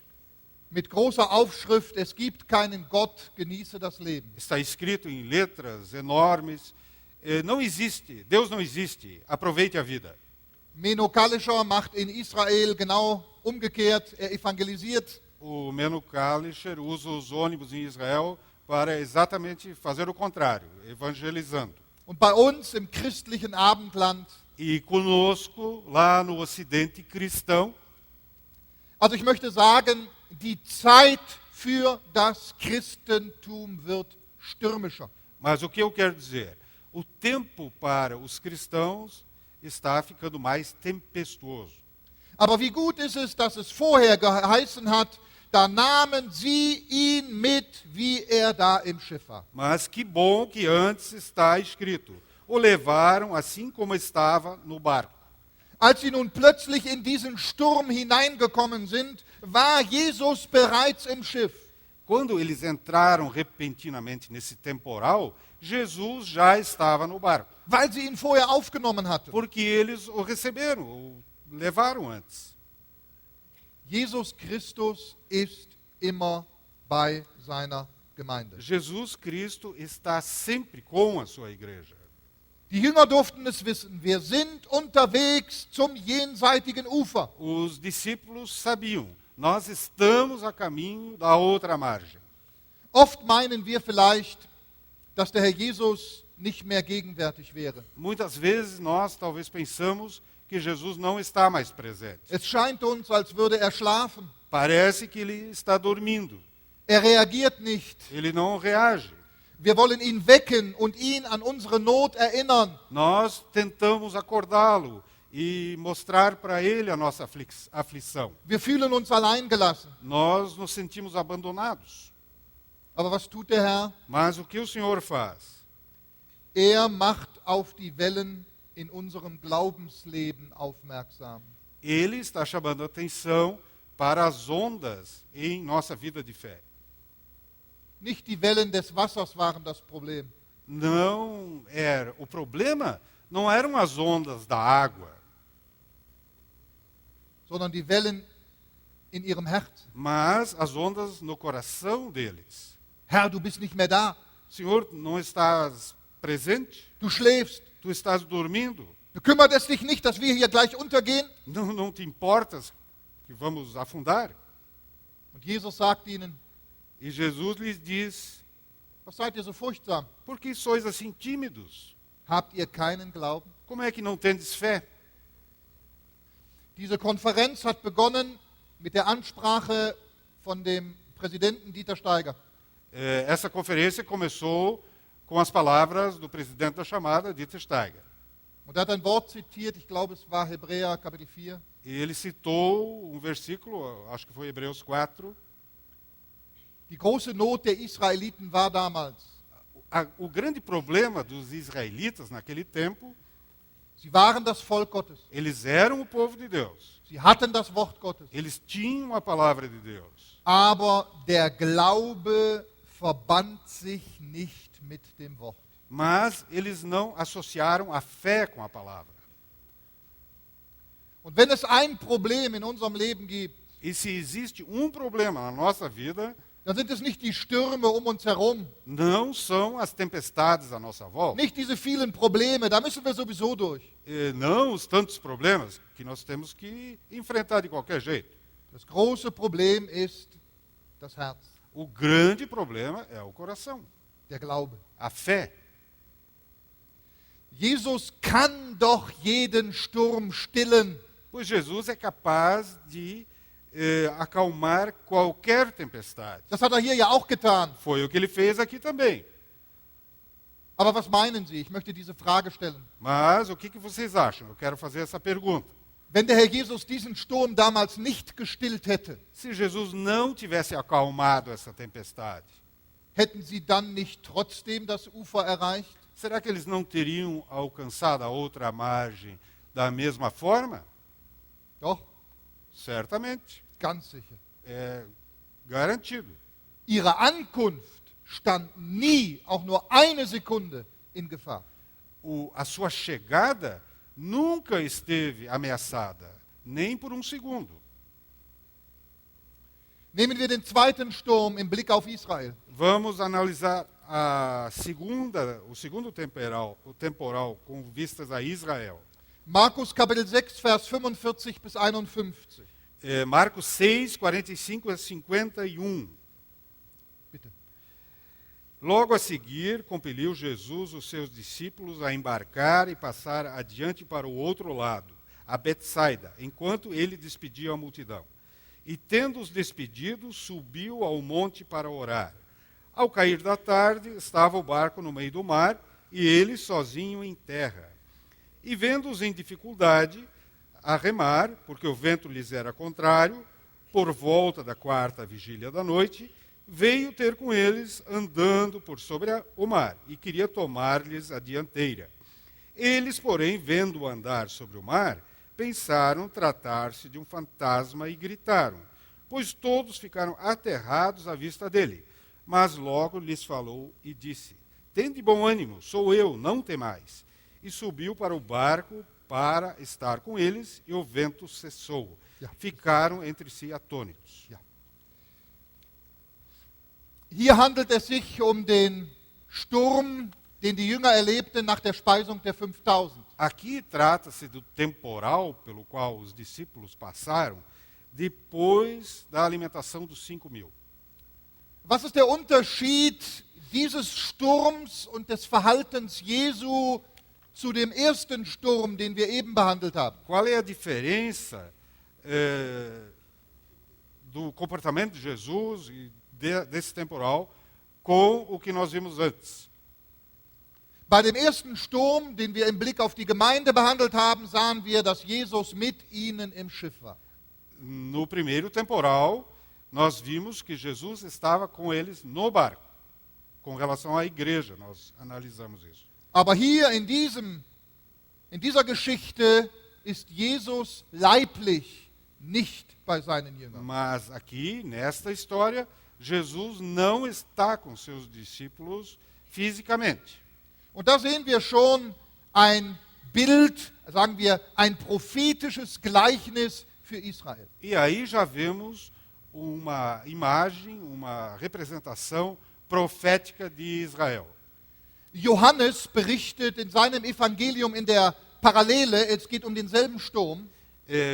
Mit großer Aufschrift: Es gibt keinen Gott, genieße das Leben. Está escrito em letras enormes: não existe, Deus não existe, aproveite a vida. Menno Kalischer macht in Israel genau umgekehrt, er evangelisiert. O Menno Kalischer usa os ônibus em Israel para exatamente fazer o contrário, evangelizando. Und bei uns im christlichen Abendland, E conosco, lá no Ocidente cristão, also ich möchte sagen, die Zeit für das Christentum wird stürmischer. mas o que eu quero dizer? O tempo para os cristãos está ficando mais tempestuoso. Aber wie gut ist es, dass es vorher geheißen hat, da nahmen sie ihn mit, wie er da im Schiff war. Mas que bom que antes está escrito: o levaram assim como estava no barco. Als sie nun plötzlich in diesen Sturm hineingekommen sind, war Jesus bereits im Schiff. Quando eles entraram repentinamente nesse temporal, Jesus já estava no barco, Weil sie ihn vorher aufgenommen hatten. porque eles o receberam, o levaram antes. Jesus Christus ist immer bei seiner Gemeinde. Jesus Cristo está sempre com a sua igreja. Die Jünger durften es wissen, wir sind unterwegs zum jenseitigen Ufer. Os discípulos sabiam, nós estamos a caminho da outra margem. Oft meinen wir vielleicht, dass der Herr Jesus nicht mehr gegenwärtig wäre. Muitas vezes nós talvez pensamos que Jesus não está mais presente. Es scheint uns, als würde er schlafen. Parece que ele está dormindo. Er reagiert nicht. Ele não reage. Wir wollen ihn wecken und ihn an unsere Not erinnern. Nós tentamos acordá-lo e mostrar para ele a nossa aflição. Wir fühlen uns alleingelassen. Nós nos sentimos abandonados. Aber was tut der Herr? Mas o que o Senhor faz? Er macht auf die Wellen in unserem Glaubensleben aufmerksam. Ele está chamando a atenção para as ondas em nossa vida de fé. Nicht die Wellen des Wassers waren das Problem. Não era o problema, não eram as ondas da água, sondern die Wellen in ihrem Herzen. mas as ondas no coração deles. Herr, du bist nicht mehr da. Senhor, não estás presente? Du schläfst. Tu estás dormindo? Bekümmert es dich nicht, dass wir hier gleich untergehen? Não te importas que vamos afundar? Und Jesus sagt ihnen, E Jesus lhes diz: was seid ihr so furchtsam? por que sois assim tímidos? Habt ihr keinen Glauben? Como é que não tendes fé? Diese Konferenz hat begonnen mit der Ansprache von dem Präsidenten Dieter Steiger. Essa conferência começou com as palavras do presidente da chamada, Dieter Steiger. Und er hat ein Wort zitiert, ich glaube es war Hebräer Kapitel 4. E ele citou um versículo, acho que foi Hebreus 4. Die große Not der Israeliten war damals, O grande problema dos israelitas naquele tempo, sie waren das Volk Gottes. eles eram o povo de Deus. Sie hatten das Wort Gottes. Eles tinham a palavra de Deus. Aber der Glaube verband sich nicht mit dem Wort. Mas eles não associaram a fé com a palavra. Und wenn es ein Problem in unserem Leben gibt, E se existe um problema na nossa vida, dann sind es nicht die Stürme um uns herum, não são as tempestades à nossa volta, nicht diese vielen Probleme, da müssen wir sowieso durch. não os tantos problemas que nós temos que enfrentar de qualquer jeito. Das große Problem ist das Herz, O grande problema é o coração, der Glaube. a fé. Jesus kann doch jeden Sturm stillen. Pois Jesus é capaz de acalmar qualquer tempestade. Das hat er hier ja auch getan. Foi o que ele fez aqui também. Aber was meinen Sie? Ich möchte diese Frage stellen. Mas o que vocês acham? Eu quero fazer essa pergunta. Wenn der Herr Jesus diesen Sturm damals nicht gestillt hätte, Se Jesus não tivesse acalmado essa tempestade, hätten Sie dann nicht trotzdem das Ufer erreicht? será que eles não teriam alcançado a outra margem da mesma forma? Doch, Certamente. ganz sicher. É garantido. Ihre Ankunft stand nie, auch nur eine Sekunde, in Gefahr. A sua chegada nunca esteve ameaçada, nem por um segundo. Nehmen wir den zweiten Sturm im Blick auf Israel. Vamos analisar o segundo temporal com vistas a Israel. Markus Kapitel 6, Vers 45 bis 51. Marcos 6, 45 a 51. Bitte. Logo a seguir, compeliu Jesus os seus discípulos a embarcar e passar adiante para o outro lado, a Betsaida, enquanto ele despedia a multidão. E tendo-os despedido, subiu ao monte para orar. Ao cair da tarde, estava o barco no meio do mar e ele sozinho em terra. E vendo-os em dificuldade a remar, porque o vento lhes era contrário, por volta da quarta vigília da noite, veio ter com eles andando por sobre o mar e queria tomar-lhes a dianteira. Eles, porém, vendo-o andar sobre o mar, pensaram tratar-se de um fantasma e gritaram, pois todos ficaram aterrados à vista dele. Mas logo lhes falou e disse, tende bom ânimo, sou eu, não temais. E subiu para o barco para estar com eles, e o vento cessou. Ficaram entre si atônitos. Hier handelt es sich um den Sturm, den die Jünger erlebten nach der Speisung der 5000. Aqui trata-se do temporal pelo qual os discípulos passaram depois da alimentação dos 5.000. Was ist der Unterschied dieses Sturms und des Verhaltens Jesu zu dem ersten Sturm, den wir eben behandelt haben? Qual é a diferença do comportamento de Jesus e desse temporal com o que nós vimos antes? Bei dem ersten Sturm, den wir im Blick auf die Gemeinde behandelt haben, sahen wir, dass Jesus mit ihnen im Schiff war. No primeiro temporal, nós vimos que Jesus estava com eles no barco. Com relação à igreja, nós analisamos isso. Aber hier in dieser Geschichte ist Jesus leiblich nicht bei seinen Jüngern. Mas aqui, nesta história, Jesus não está com seus discípulos fisicamente. Und da sehen wir schon ein Bild, sagen wir, ein prophetisches Gleichnis für Israel. E aí já vemos uma imagem, uma representação profética de Israel. Johannes berichtet in seinem Evangelium in der Parallele, es geht um denselben Sturm,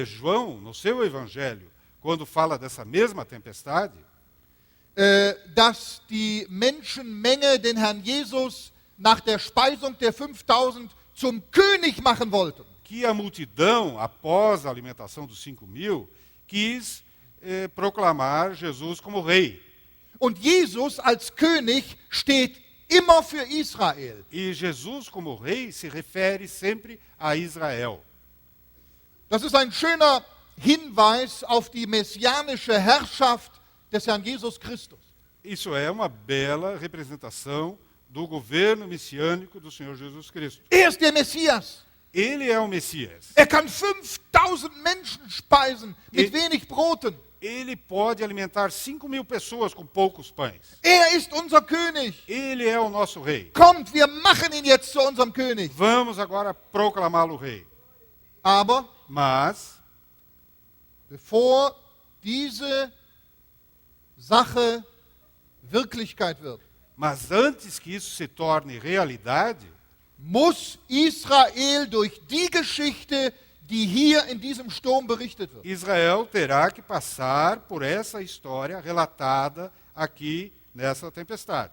João, no seu evangelho, quando fala dessa mesma tempestade, dass die Menschenmenge den Herrn Jesus nach der Speisung der 5000 zum König machen wollte. que a multidão, após a alimentação dos 5.000, quis proclamar Jesus como rei. Und Jesus als König steht immer für Israel. E Jesus, como rei, se refere sempre a Israel. Das ist ein schöner Hinweis auf die messianische Herrschaft des Herrn Jesus Christus. Isso é uma bela representação do governo messiânico do Senhor Jesus Cristo. Er ist der Messias. Ele é o Messias. Er kann 5000 Menschen speisen mit wenig Broten. Ele pode alimentar 5.000 pessoas com poucos pães. Er ist unser König. Ele é o nosso rei. Kommt, wir machen ihn jetzt zu unserem König. Vamos agora proclamá-lo rei. Aber Mas, bevor diese Sache Wirklichkeit wird, Mas antes que isso se torne realidade, muss Israel durch die Geschichte, die hier in diesem Sturm berichtet wird. Israel terá que passar por essa história relatada aqui nessa tempestade.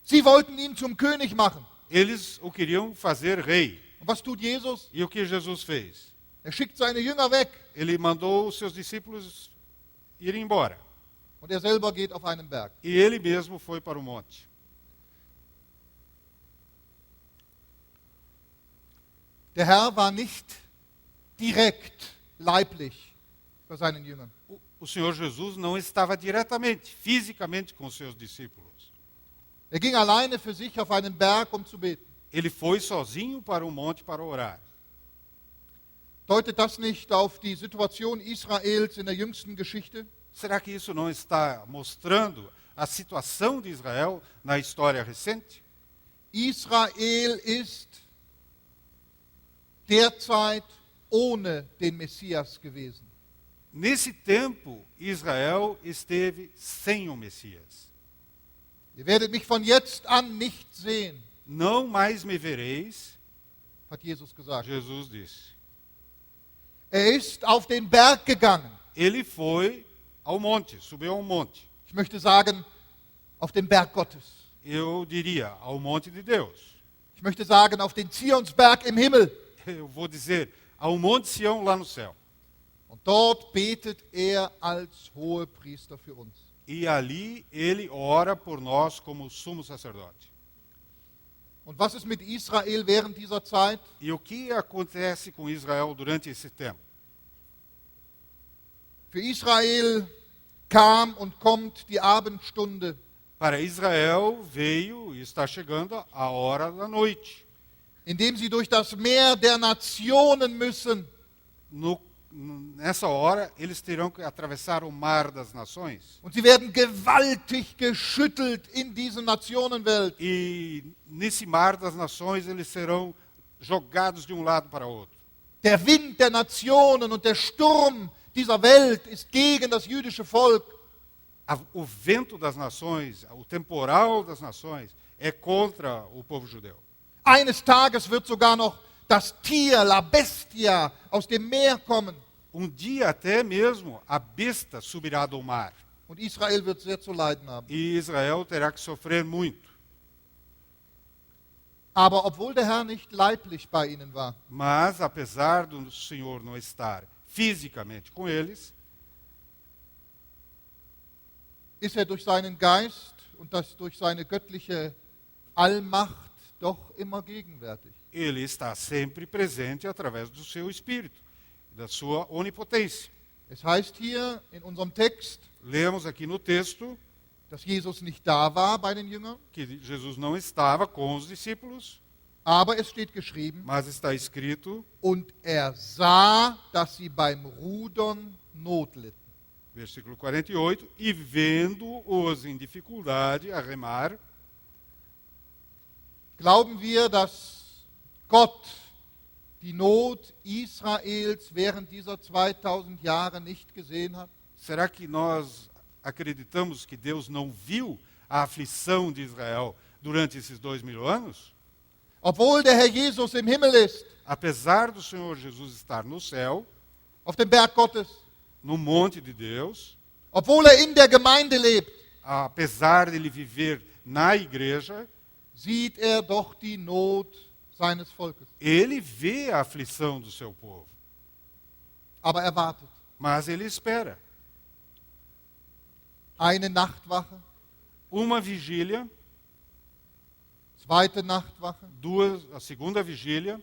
Sie wollten ihn zum König machen. Eles o queriam fazer rei. Und was tut Jesus? E o que Jesus fez? Er schickt seine Jünger weg Ele mandou os seus discípulos irem embora. und er selber geht auf einen Berg. E ele mesmo foi para o monte. Der Herr war nicht direkt leiblich bei seinen Jüngern. O Senhor Jesus não estava diretamente, fisicamente com os seus discípulos. Er ging alleine für sich auf einen Berg, um zu beten. Ele foi sozinho para o monte para orar. Deutet das nicht auf die Situation Israels in der jüngsten Geschichte? Será que isso não está mostrando a situação de Israel na história recente? Israel ist derzeit ohne den Messias gewesen. Nesse tempo, Israel esteve sem o Messias. Ihr werdet mich von jetzt an nicht sehen, Não mais me vereis, hat Jesus gesagt. Jesus disse. Er ist auf den Berg gegangen. Ele foi ao monte, subiu ao monte. Ich möchte sagen, auf den Berg Gottes. Eu diria, ao monte de Deus. Ich möchte sagen, auf den Zionsberg im Himmel. Eu vou dizer, ao monte Sião lá no céu. Und dort betet er als Hohepriester für uns. E ali ele ora por nós como sumo sacerdote. Und was ist mit Israel während dieser Zeit? E o que acontece com Israel durante esse tempo? Für Israel kam und kommt die Abendstunde. Para Israel veio e está chegando a hora da noite. Indem sie durch das Meer der Nationen müssen. Nessa hora, eles terão que atravessar o mar das nações. Und sie werden gewaltig geschüttelt in diesem Nationenwelt. E nesse mar das nações, eles serão jogados de um lado para outro. Der Wind der Nationen und der Sturm dieser Welt ist gegen das jüdische Volk. O vento das nações, o temporal das nações, é contra o povo judeu. Eines Tages wird sogar noch das Tier, la bestia, aus dem Meer kommen. Dia até mesmo a besta subirá do mar. Und Israel wird sehr zu leiden haben. E Israel terá que sofrer muito. Aber obwohl der Herr nicht leiblich bei ihnen war, Mas, apesar do Senhor não estar fisicamente com eles, ist er durch seinen Geist und durch seine göttliche Allmacht doch immer gegenwärtig. ele está sempre presente através do seu espírito, da sua onipotência. Es heißt hier in unserem Text, Lemos aqui no texto dass Jesus nicht da war bei den Jüngern, que Jesus não estava com os discípulos, aber es steht geschrieben, mas está escrito, und er sah, dass sie beim Rudern Not litten. versículo 48, e vendo-os em dificuldade a remar, Glauben wir, dass Gott die Not Israels während dieser 2000 Jahre nicht gesehen hat? será que nós acreditamos que Deus não viu a aflição de Israel durante esses 2000 anos? Obwohl der Herr Jesus im Himmel ist, Apesar do Senhor Jesus estar no céu, auf dem Berg Gottes, no monte de Deus, obwohl er in der Gemeinde lebt, apesar de ele viver na igreja, sieht er doch die Not seines Volkes. ele vê a aflição do seu povo, Aber er wartet. mas ele espera. Eine Nachtwache, Uma vigília, zweite Nachtwache, a segunda vigília,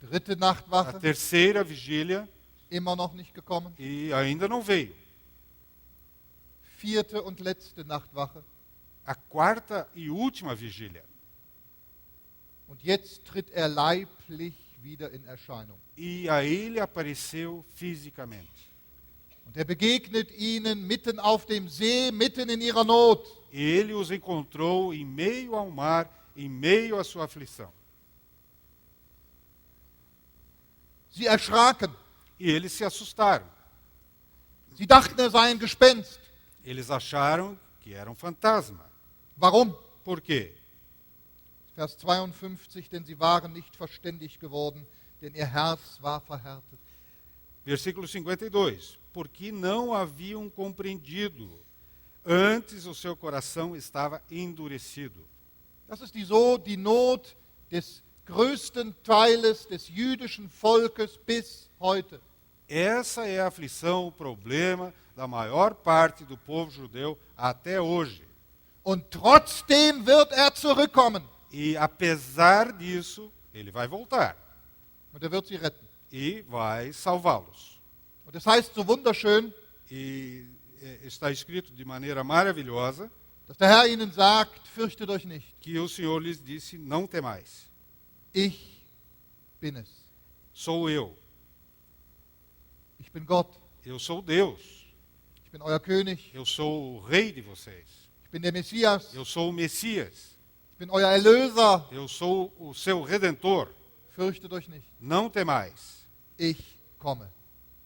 dritte a Nachtwache, terceira vigília, immer noch nicht gekommen. e ainda não veio. Vierte und letzte Nachtwache. A quarta e última vigília. Und jetzt tritt er leiblich wieder in Erscheinung. E a ele apareceu fisicamente. Und er begegnet ihnen mitten auf dem See, mitten in ihrer Not. Ele os encontrou em meio ao mar, em meio à sua aflição. Sie erschraken. E eles se assustaram. Sie dachten, er sei ein Gespenst. Eles acharam que era um fantasma. Warum? Por quê? Vers 52, denn sie waren nicht verständig geworden, denn ihr Herz war verhärtet. Versículo 52. Porque não haviam compreendido, antes o seu coração estava endurecido. Das ist die Not des größten Teiles des jüdischen Volkes bis heute. Essa é a aflição, o problema da maior parte do povo judeu até hoje. Und trotzdem wird zurückkommen. E apesar disso, ele vai voltar Und wird sie retten. e vai salvá-los. Und es heißt so wunderschön, E está escrito de maneira maravilhosa dass der Herr ihnen sagt, fürchtet euch nicht, que o Senhor lhes disse, não temais, ich bin es. sou eu, Ich bin Gott, eu sou Deus, ich bin euer König, eu sou o rei de vocês, ich bin der Messias, eu sou o Messias, ich bin euer Erlöser, eu sou o seu Redentor, fürchtet euch nicht, não temais, ich komme.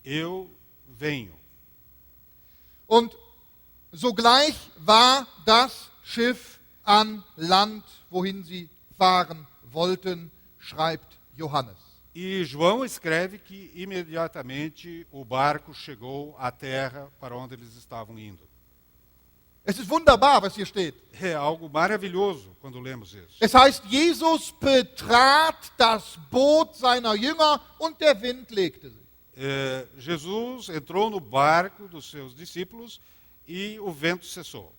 eu venho. Und sogleich war das Schiff an Land, wohin sie fahren wollten, schreibt Johannes. E João escreve que imediatamente o barco chegou à terra para onde eles estavam indo. Es ist wunderbar, was hier steht. É algo maravilhoso quando lemos isso. Es heißt, Jesus betrat das Boot seiner Jünger und der Wind legte sich. Jesus entrou no barco dos seus discípulos e o vento cessou.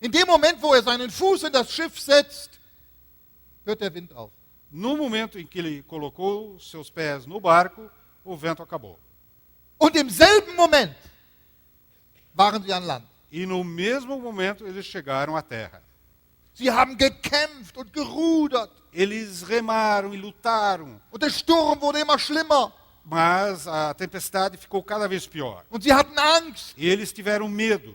In dem Moment, wo seinen Fuß in das Schiff setzt, hört der Wind auf. No momento em que ele colocou seus pés no barco, o vento acabou. Und im selben Moment waren sie an Land. E no mesmo momento eles chegaram à terra. Sie haben gekämpft und gerudert. Eles remaram e lutaram, Und der Sturm wurde immer schlimmer. mas a tempestade ficou cada vez pior. Und sie hatten Angst. E eles tiveram medo.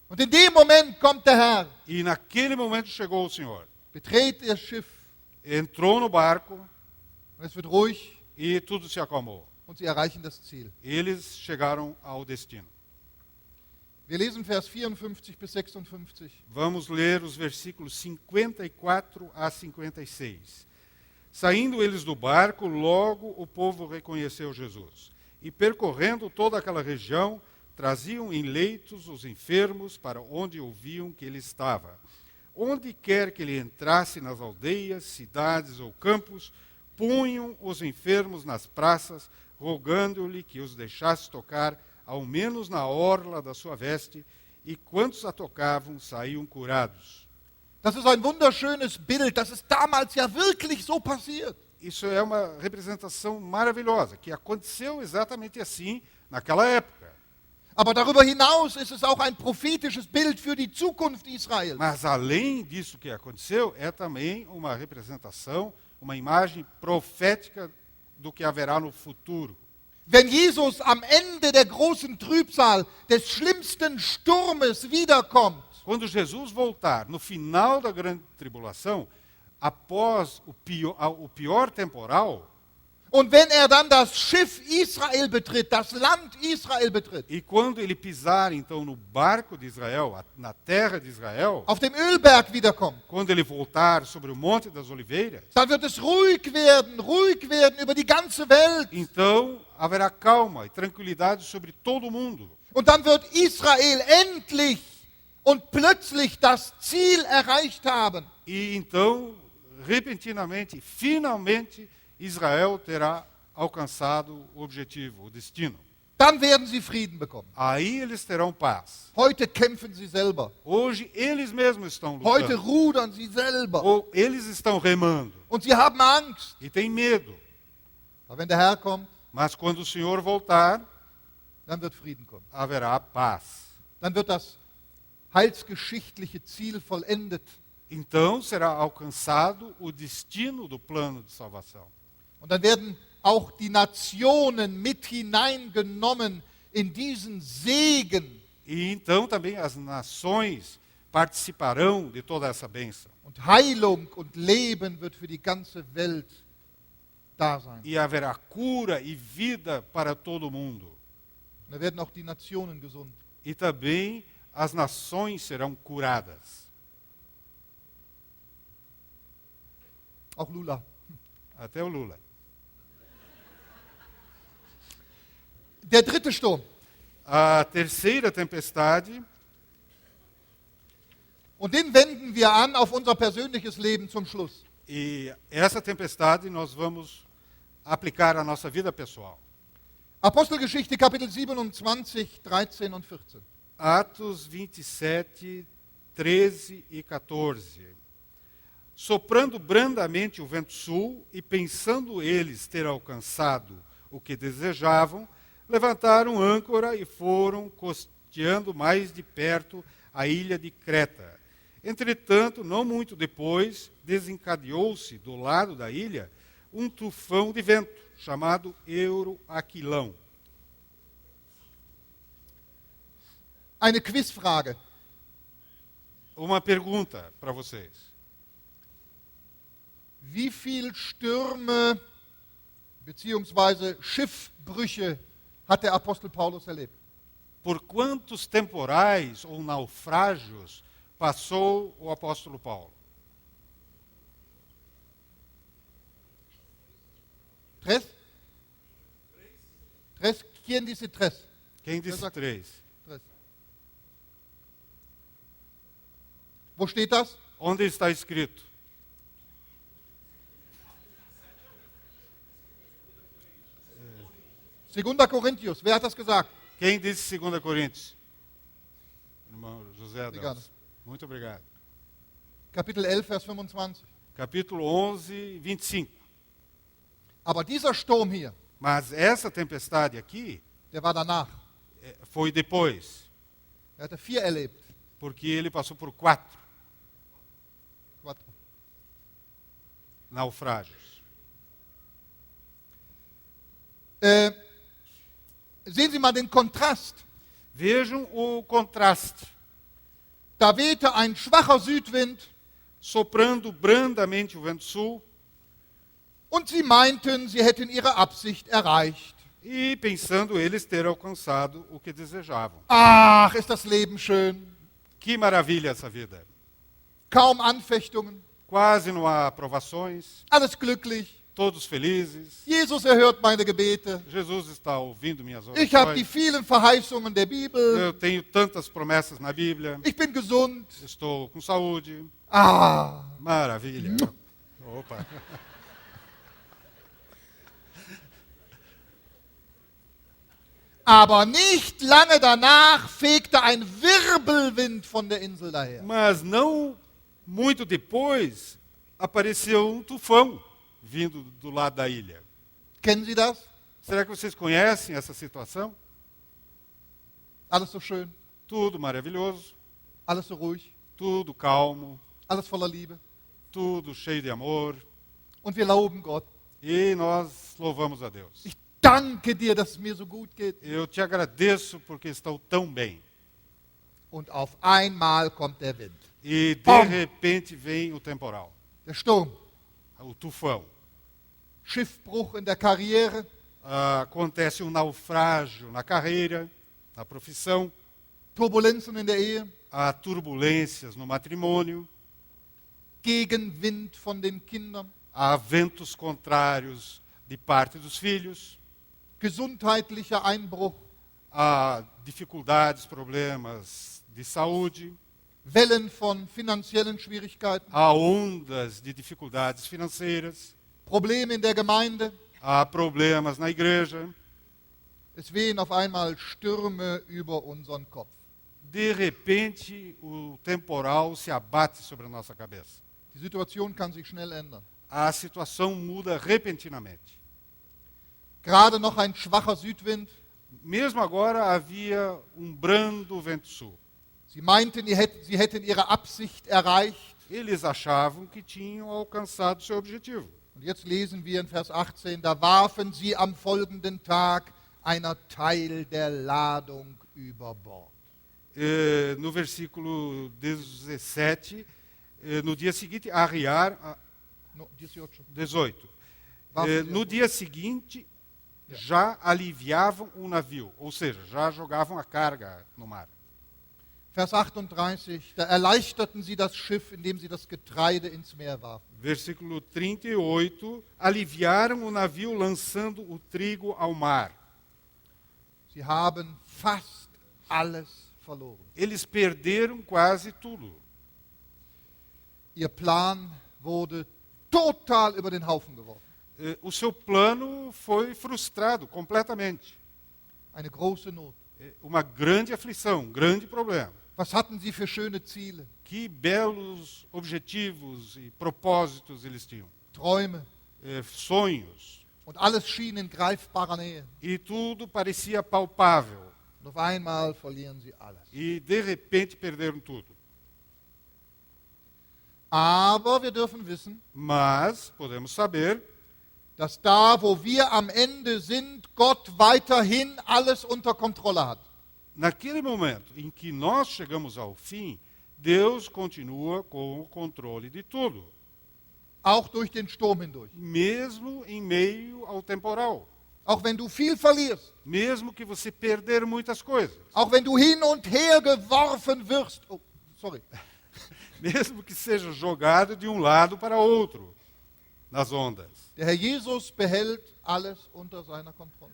Und in dem Moment kommt der Herr, E naquele momento chegou o Senhor. betritt das Schiff Entrou no barco und es wird ruhig e tudo se acalmou. und sie erreichen das Ziel. Eles chegaram ao destino. Wir lesen Vers 54 bis 56. Vamos ler os versículos 54 a 56. Saindo eles do barco, logo o povo reconheceu Jesus. E percorrendo toda aquela região, traziam em leitos os enfermos para onde ouviam que ele estava. Onde quer que ele entrasse nas aldeias, cidades ou campos, punham os enfermos nas praças, rogando-lhe que os deixasse tocar, ao menos na orla da sua veste, e quantos a tocavam saíam curados. Das ist ein wunderschönes Bild. Das ist damals ja wirklich so passiert. Isso é uma representação maravilhosa, que aconteceu exatamente assim naquela época. Aber darüber hinaus ist es auch ein prophetisches Bild für die Zukunft Israels. Mas além disso que aconteceu, é também uma representação, uma imagem profética do que haverá no futuro. Wenn Jesus am Ende der großen Trübsal, des schlimmsten Sturmes wiederkommt, Quando Jesus voltar no final da grande tribulação, após o pior temporal, und wenn dann das Schiff Israel betritt, das Land Israel betritt, e quando ele pisar então no barco de Israel, na terra de Israel, auf dem Ölberg wiederkommt, quando ele voltar sobre o Monte das Oliveiras, dann wird es ruhig werden über die ganze Welt. então haverá calma e tranquilidade sobre todo o mundo. Und dann wird Israel endlich und plötzlich das Ziel erreicht haben. E então, repentinamente, finalmente, Israel terá alcançado o objetivo, o destino. Dann werden sie Frieden bekommen. Aí eles terão paz. Heute kämpfen sie selber. Hoje eles mesmos estão Heute lutando. rudern sie selber. Ou eles estão remando Und sie haben Angst. e têm medo. Aber wenn der Herr kommt, Mas quando o Senhor voltar, dann wird Frieden kommen. haverá paz. Dann wird das heilsgeschichtliche Ziel vollendet. Então será alcançado o destino do plano de salvação. Und dann werden auch die Nationen mit hineingenommen in diesen Segen. E então também as nações participarão de toda essa bênção. Und Heilung und Leben wird für die ganze Welt da sein. E haverá cura e vida para todo mundo. Und da werden auch die Nationen gesund. E também as nações serão curadas. Auch Lula. Até o Lula. Der dritte Sturm. A terceira tempestade, Und den wenden wir an auf unser persönliches Leben zum Schluss. e essa tempestade nós vamos aplicar à nossa vida pessoal. Apostelgeschichte Kapitel 27, 13 und 14. Atos 27, 13 e 14. Soprando brandamente o vento sul, e pensando eles ter alcançado o que desejavam, levantaram âncora e foram costeando mais de perto a ilha de Creta. Entretanto, não muito depois, desencadeou-se do lado da ilha um tufão de vento, chamado Euroaquilão. Eine Quizfrage. Uma pergunta para vocês. Wie viel Stürme bzw. Schiffbrüche hat der Apostel Paulus erlebt? Por quantos temporais ou naufrágios passou o apóstolo Paulo? Tres? Tres? Quem disse tres? Quem disse Exato. 3? Tres. Wo steht das? Onde está escrito? Segunda Corinthians. Wer hat das gesagt? Quem disse 2 Coríntios? Irmão José Obrigado. Adams. Muito obrigado. Kapitel 11, Vers 25. Capítulo 11, 25. Aber dieser Sturm hier, Mas essa tempestade aqui der war danach. foi depois, Er hatte 4 erlebt. porque ele passou por 4 Quattro. naufrágios. Sehen Sie mal den Kontrast. Vejam o contraste. Da wehte ein schwacher Südwind Soprando brandamente o vento sul, und sie meinten, sie hätten ihre Absicht erreicht. e pensando eles ter alcançado o que desejavam. Ach, ist das Leben schön. Que maravilha essa vida. Kaum Anfechtungen, Quase não há provações, alles glücklich. todos felizes. Jesus erhört meine Gebete. Jesus está ouvindo minhas Ich habe die orações. vielen Verheißungen der Bibel. Eu tenho tantas promessas na Bíblia. Ich bin gesund. Estou com saúde. Ah, Maravilha. Opa. aber nicht lange danach fegte ein Wirbelwind von der Insel daher. Mas não muito depois apareceu um tufão vindo do lado da ilha. Kennen Sie das? Será que vocês conhecem essa situação? Alles so schön, Tudo maravilhoso, alles so ruhig, tudo calmo, alles voller Liebe. tudo cheio de amor. Und wir loben Gott. E nós louvamos a Deus. Ich danke dir, dass es mir so gut geht. Eu te agradeço porque estou tão bem. Und auf einmal kommt der Wind. E de Bom. repente vem o temporal, Der Sturm. o tufão. Schiffbruch in der Karriere. Acontece um naufrágio na carreira, na profissão. Turbulenzen in der Ehe. Há turbulências no matrimônio. Gegenwind von den Kindern. Há ventos contrários de parte dos filhos. Gesundheitlicher Einbruch. Há dificuldades, problemas de saúde. Wellen von finanziellen Schwierigkeiten. Há ondas de dificuldades financeiras. Probleme in der Gemeinde. Há problemas na igreja. Es wehen auf einmal Stürme über unseren Kopf. De repente, o temporal se abate sobre a nossa cabeça. Die Situation kann sich schnell ändern. A situação muda repentinamente. Gerade noch ein schwacher Südwind. Mesmo agora havia um brando vento sul. Sie meinten, sie hätten ihre Absicht erreicht. Eles achavam que tinham alcançado seu objetivo. Und jetzt lesen wir in Vers 18, da warfen sie am folgenden Tag einer Teil der Ladung über Bord. No versículo 17, no dia seguinte, arriar, No, 18. 18. Warfen sie No am- dia seguinte, já aliviavam o navio, ou seja, já jogavam a carga no mar. Vers 38, da erleichterten sie das Schiff, indem sie das Getreide ins Meer warfen. Versículo 38, aliviaram o navio lançando o trigo ao mar. Sie haben fast alles verloren. Eles perderam quase tudo. Ihr Plan wurde total über den Haufen geworfen. O seu plano foi frustrado completamente. Eine große Not. Uma grande aflição, um grande problema. Was hatten sie für schöne Ziele, Que belos objetivos e propósitos eles tinham. Träume, Sonhos. und alles schien in greifbarer Nähe. E tudo parecia palpável. Und auf einmal verlieren sie alles. E de repente perderam tudo. Aber wir dürfen wissen, Mas podemos saber dass da, wo wir am Ende sind, Gott weiterhin alles unter Kontrolle hat. naquele momento em que nós chegamos ao fim, Deus continua com o controle de tudo, Auch durch den Sturm hindurch. mesmo em meio ao temporal, Auch wenn du viel verlierst. mesmo que você perder muitas coisas, Auch wenn du hin und her geworfen wirst. Oh, sorry. mesmo que seja jogado de um lado para outro nas ondas. Der Herr Jesus behält alles unter seiner Kontrolle.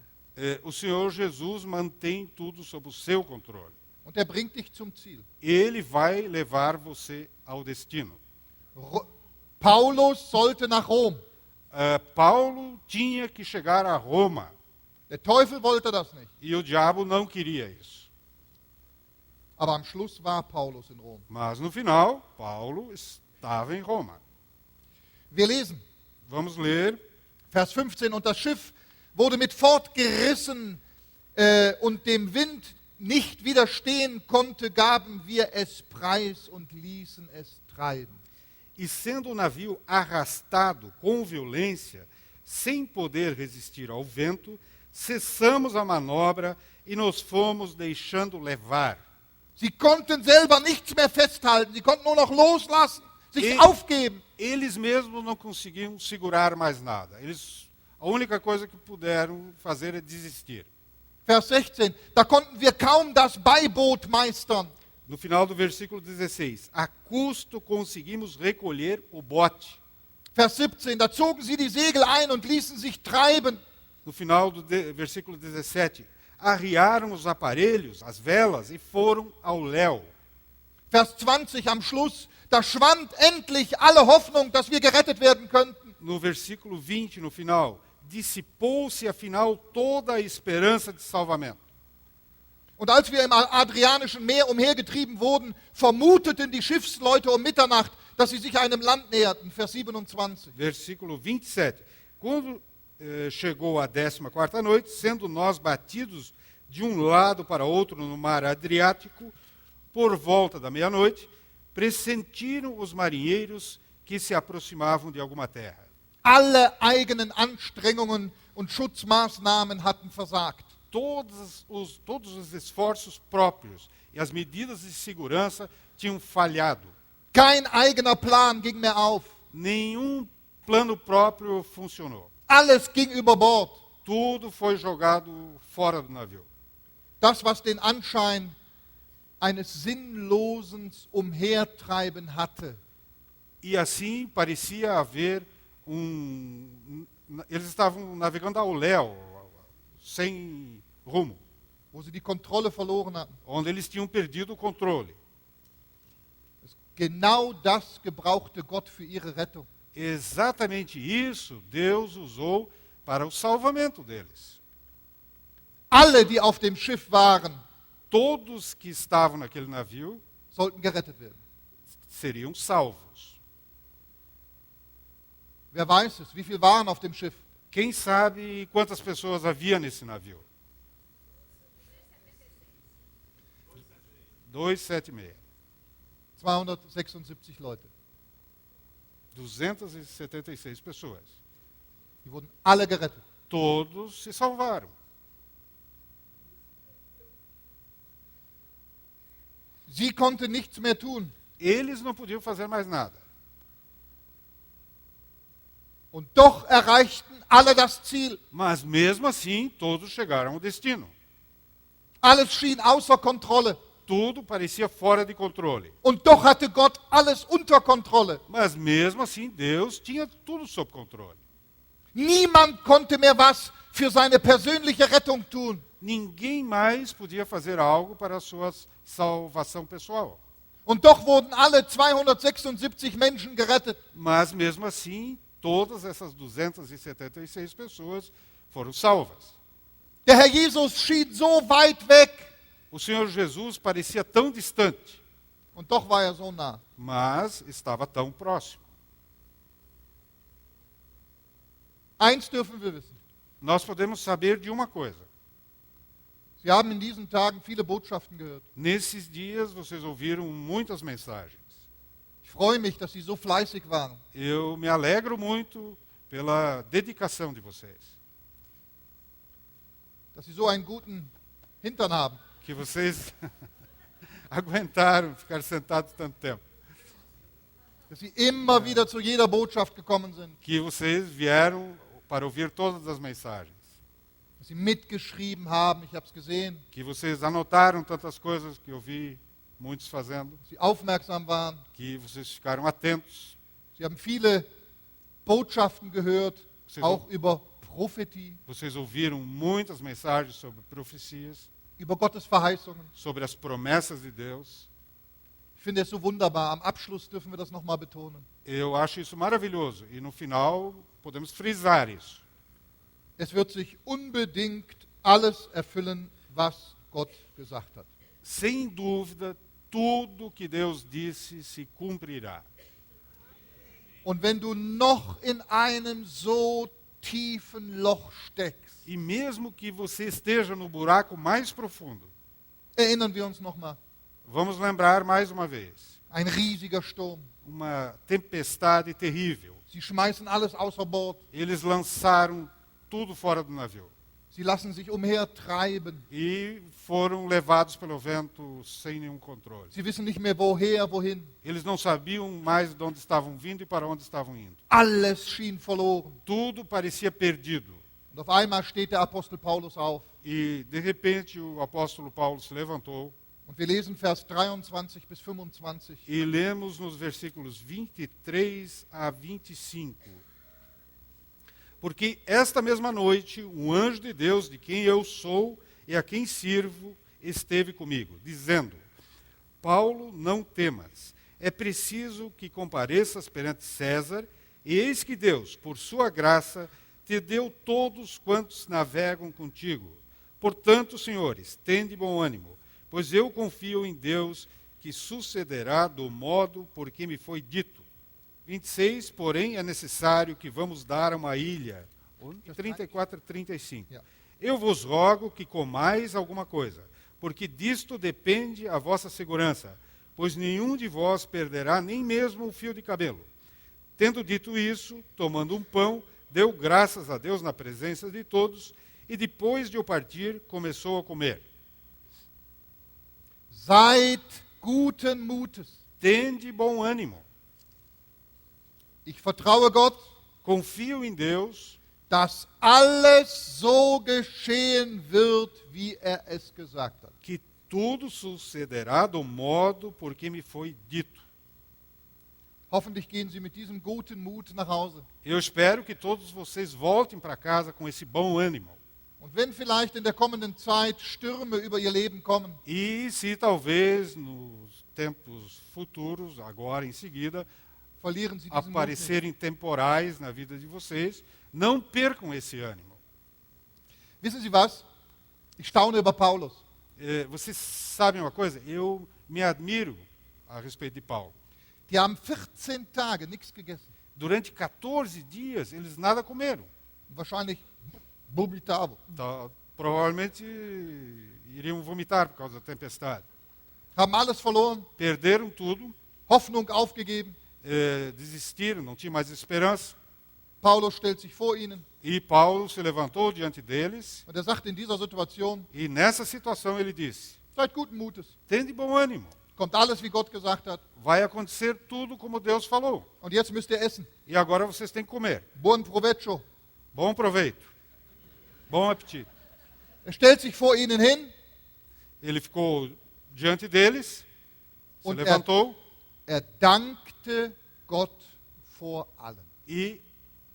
O Senhor Jesus mantém tudo sob o seu controle. Und er bringt dich zum Ziel. Ele vai levar você ao destino. Paulus sollte nach Rom. Paulo tinha que chegar a Roma Der Teufel wollte das nicht. e o diabo não queria isso. Aber am Schluss war Paulus in Rom. Mas no final, Paulo estava em Roma. Wir lesen, Vamos ler Vers 15, und das Schiff wurde mit fortgerissen und dem Wind nicht widerstehen konnte, gaben wir es preis und ließen es treiben. E sendo o navio arrastado com violência, sem poder resistir ao vento, cessamos a manobra e nos fomos deixando levar. Sie konnten selber nichts mehr festhalten, sie konnten nur noch loslassen, sich E- aufgeben. Eles mesmos não conseguiam segurar mais nada. A única coisa que puderam fazer é desistir. Vers 16, da konnten wir kaum das Beiboot meistern. No final do versículo 16, a custo conseguimos recolher o bote. Vers 17, da zogen sie die Segel ein und ließen sich treiben. No final do versículo 17, arriaram os aparelhos, as velas, e foram ao léu. Vers 20 am Schluss, da schwand endlich alle Hoffnung, dass wir gerettet werden könnten. No versículo 20, no final, dissipou-se afinal toda a esperança de salvamento. Und als wir im Adrianischen Meer umhergetrieben wurden, vermuteten die Schiffsleute um Mitternacht, dass sie sich einem Land näherten. Vers 27. Versículo 27. Quando chegou a 14ª noite, sendo nós batidos de um lado para outro no mar Adriático, por volta da meia-noite, pressentiram os marinheiros que se aproximavam de alguma terra. Alle eigenen Anstrengungen und Schutzmaßnahmen hatten versagt. Todos os esforços próprios e as medidas de segurança tinham falhado. Kein eigener Plan ging mehr auf. Nenhum plano próprio funcionou. Alles ging über Bord. Tudo foi jogado fora do navio. Das, was den Anschein eines sinnlosen Umhertreiben hatte, E assim parecia haver eles estavam navegando ao léu, sem rumo, wo sie die Kontrolle verloren hatten. onde eles tinham perdido o controle. Genau das gebrauchte Gott für ihre Rettung. Exatamente isso Deus usou para o salvamento deles. Alle, die auf dem Schiff waren, Todos que estavam naquele navio sollten gerettet werden. seriam salvos. Wer weiß es? Wie viel waren auf dem Schiff? Quem sabe quantas pessoas havia nesse navio? 276. 276 Leute. 276 pessoas. Die wurden alle gerettet. Todos se salvaram. Sie konnten nichts mehr tun. Eles não podiam fazer mais nada. Und doch erreichten alle das Ziel. Mas mesmo assim, todos chegaram ao destino. Alles schien außer Kontrolle. tudo parecia fora de controle. Und doch hatte Gott alles unter Kontrolle. Mas mesmo assim, Deus tinha tudo sob controle. Niemand konnte mehr was für seine persönliche Rettung tun. Ninguém mais podia fazer algo para a sua salvação pessoal. Und doch wurden alle 276 Menschen gerettet. Mas mesmo assim, todas essas 276 pessoas foram salvas. Der Herr Jesus schien so weit weg. O Senhor Jesus parecia tão distante, Und doch war er so nah. mas estava tão próximo. Eins dürfen wir wissen. Nós podemos saber de uma coisa. Sie haben in diesen Tagen viele Botschaften gehört. Nesses dias, vocês ouviram muitas mensagens. Ich freue mich, dass Sie so fleißig waren. Eu me alegro muito pela dedicação de vocês. Dass Sie so einen guten Hintern haben. Que vocês aguentaram ficar sentados tanto tempo. Dass Sie immer wieder zu jeder Botschaft gekommen sind. Que vocês vieram para ouvir todas as mensagens. Dass Sie mitgeschrieben haben, ich habe es gesehen. Que vocês anotaram tantas coisas que eu vi muitos fazendo. Dass Sie aufmerksam waren. Que vocês ficaram atentos. Sie haben viele Botschaften gehört, Sie auch über Prophetie, Vocês ouviram muitas mensagens sobre profecias, über Gottes Verheißungen. sobre as promessas de Deus. Ich finde es so wunderbar. Am Abschluss dürfen wir das nochmal betonen. Eu acho isso maravilhoso. E no final, podemos frisar isso. Es wird sich unbedingt alles erfüllen, was Gott gesagt hat. Sem dúvida, tudo que Deus disse se cumprirá. Und wenn du noch in einem so tiefen Loch steckst, E mesmo que você esteja no buraco mais profundo, erinnern wir uns nochmal, vamos lembrar mais uma vez, ein riesiger Sturm. uma tempestade terrível. Sie schmeißen alles außer Bord. Eles lançaram tudo fora do navio Sie lassen sich umhertreiben. e foram levados pelo vento sem nenhum controle. Sie wissen nicht mehr woher, wohin. Eles não sabiam mais de onde estavam vindo e para onde estavam indo. Alles schien verloren. Tudo parecia perdido. Und auf einmal steht der Apostel Paulus auf. E, de repente, o apóstolo Paulo se levantou Und wir lesen Vers 23 bis 25. e lemos nos versículos 23 a 25. Porque esta mesma noite, um anjo de Deus, de quem eu sou e a quem sirvo, esteve comigo, dizendo: Paulo, não temas, é preciso que compareças perante César, e eis que Deus, por sua graça, te deu todos quantos navegam contigo. Portanto, senhores, tende bom ânimo, pois eu confio em Deus, que sucederá do modo por que me foi dito. 26, porém, é necessário que vamos dar a uma ilha. 34 a 35. Eu vos rogo que comais alguma coisa, porque disto depende a vossa segurança, pois nenhum de vós perderá nem mesmo um fio de cabelo. Tendo dito isso, tomando um pão, deu graças a Deus na presença de todos, e depois de eu partir, começou a comer. Seid guten Mutes. Tende bom ânimo. Ich vertraue Gott, Confio em Deus, dass alles so geschehen wird, wie er es gesagt hat. que tudo sucederá do modo por que me foi dito. Hoffentlich gehen Sie mit diesem guten Mut nach Hause. Eu espero que todos vocês voltem para casa com esse bom ânimo. Und wenn vielleicht in der kommenden Zeit Stürme über Ihr Leben kommen, E se talvez nos tempos futuros, agora em seguida, verlieren Sie diesen Mut nicht. aparecerem temporais na vida de vocês, não percam esse ânimo. Wissen Sie was? Ich staune über Paulus. Vocês sabem uma coisa? Eu me admiro a respeito de Paulo. Die haben 14 Tage nichts gegessen. Durante 14 dias, eles nada comeram. Wahrscheinlich bubbeltabel. Provavelmente iriam vomitar por causa da tempestade. Haben alles verloren, Perderam tudo, Hoffnung aufgegeben. desistiram, não tinha mais esperança. Paulus stellt sich vor ihnen E Paulo se levantou diante deles und er sagt in dieser Situation, e nessa situação ele disse: seid guten Mutes. tende bom ânimo, Kommt alles, wie Gott gesagt hat. vai acontecer tudo como Deus falou. Und jetzt müsst ihr essen. E agora vocês têm que comer. Buon provecho. Bom proveito, bom apetite. Er stellt sich vor ihnen hin Ele ficou diante deles, se Und levantou dankte Gott vor allen. e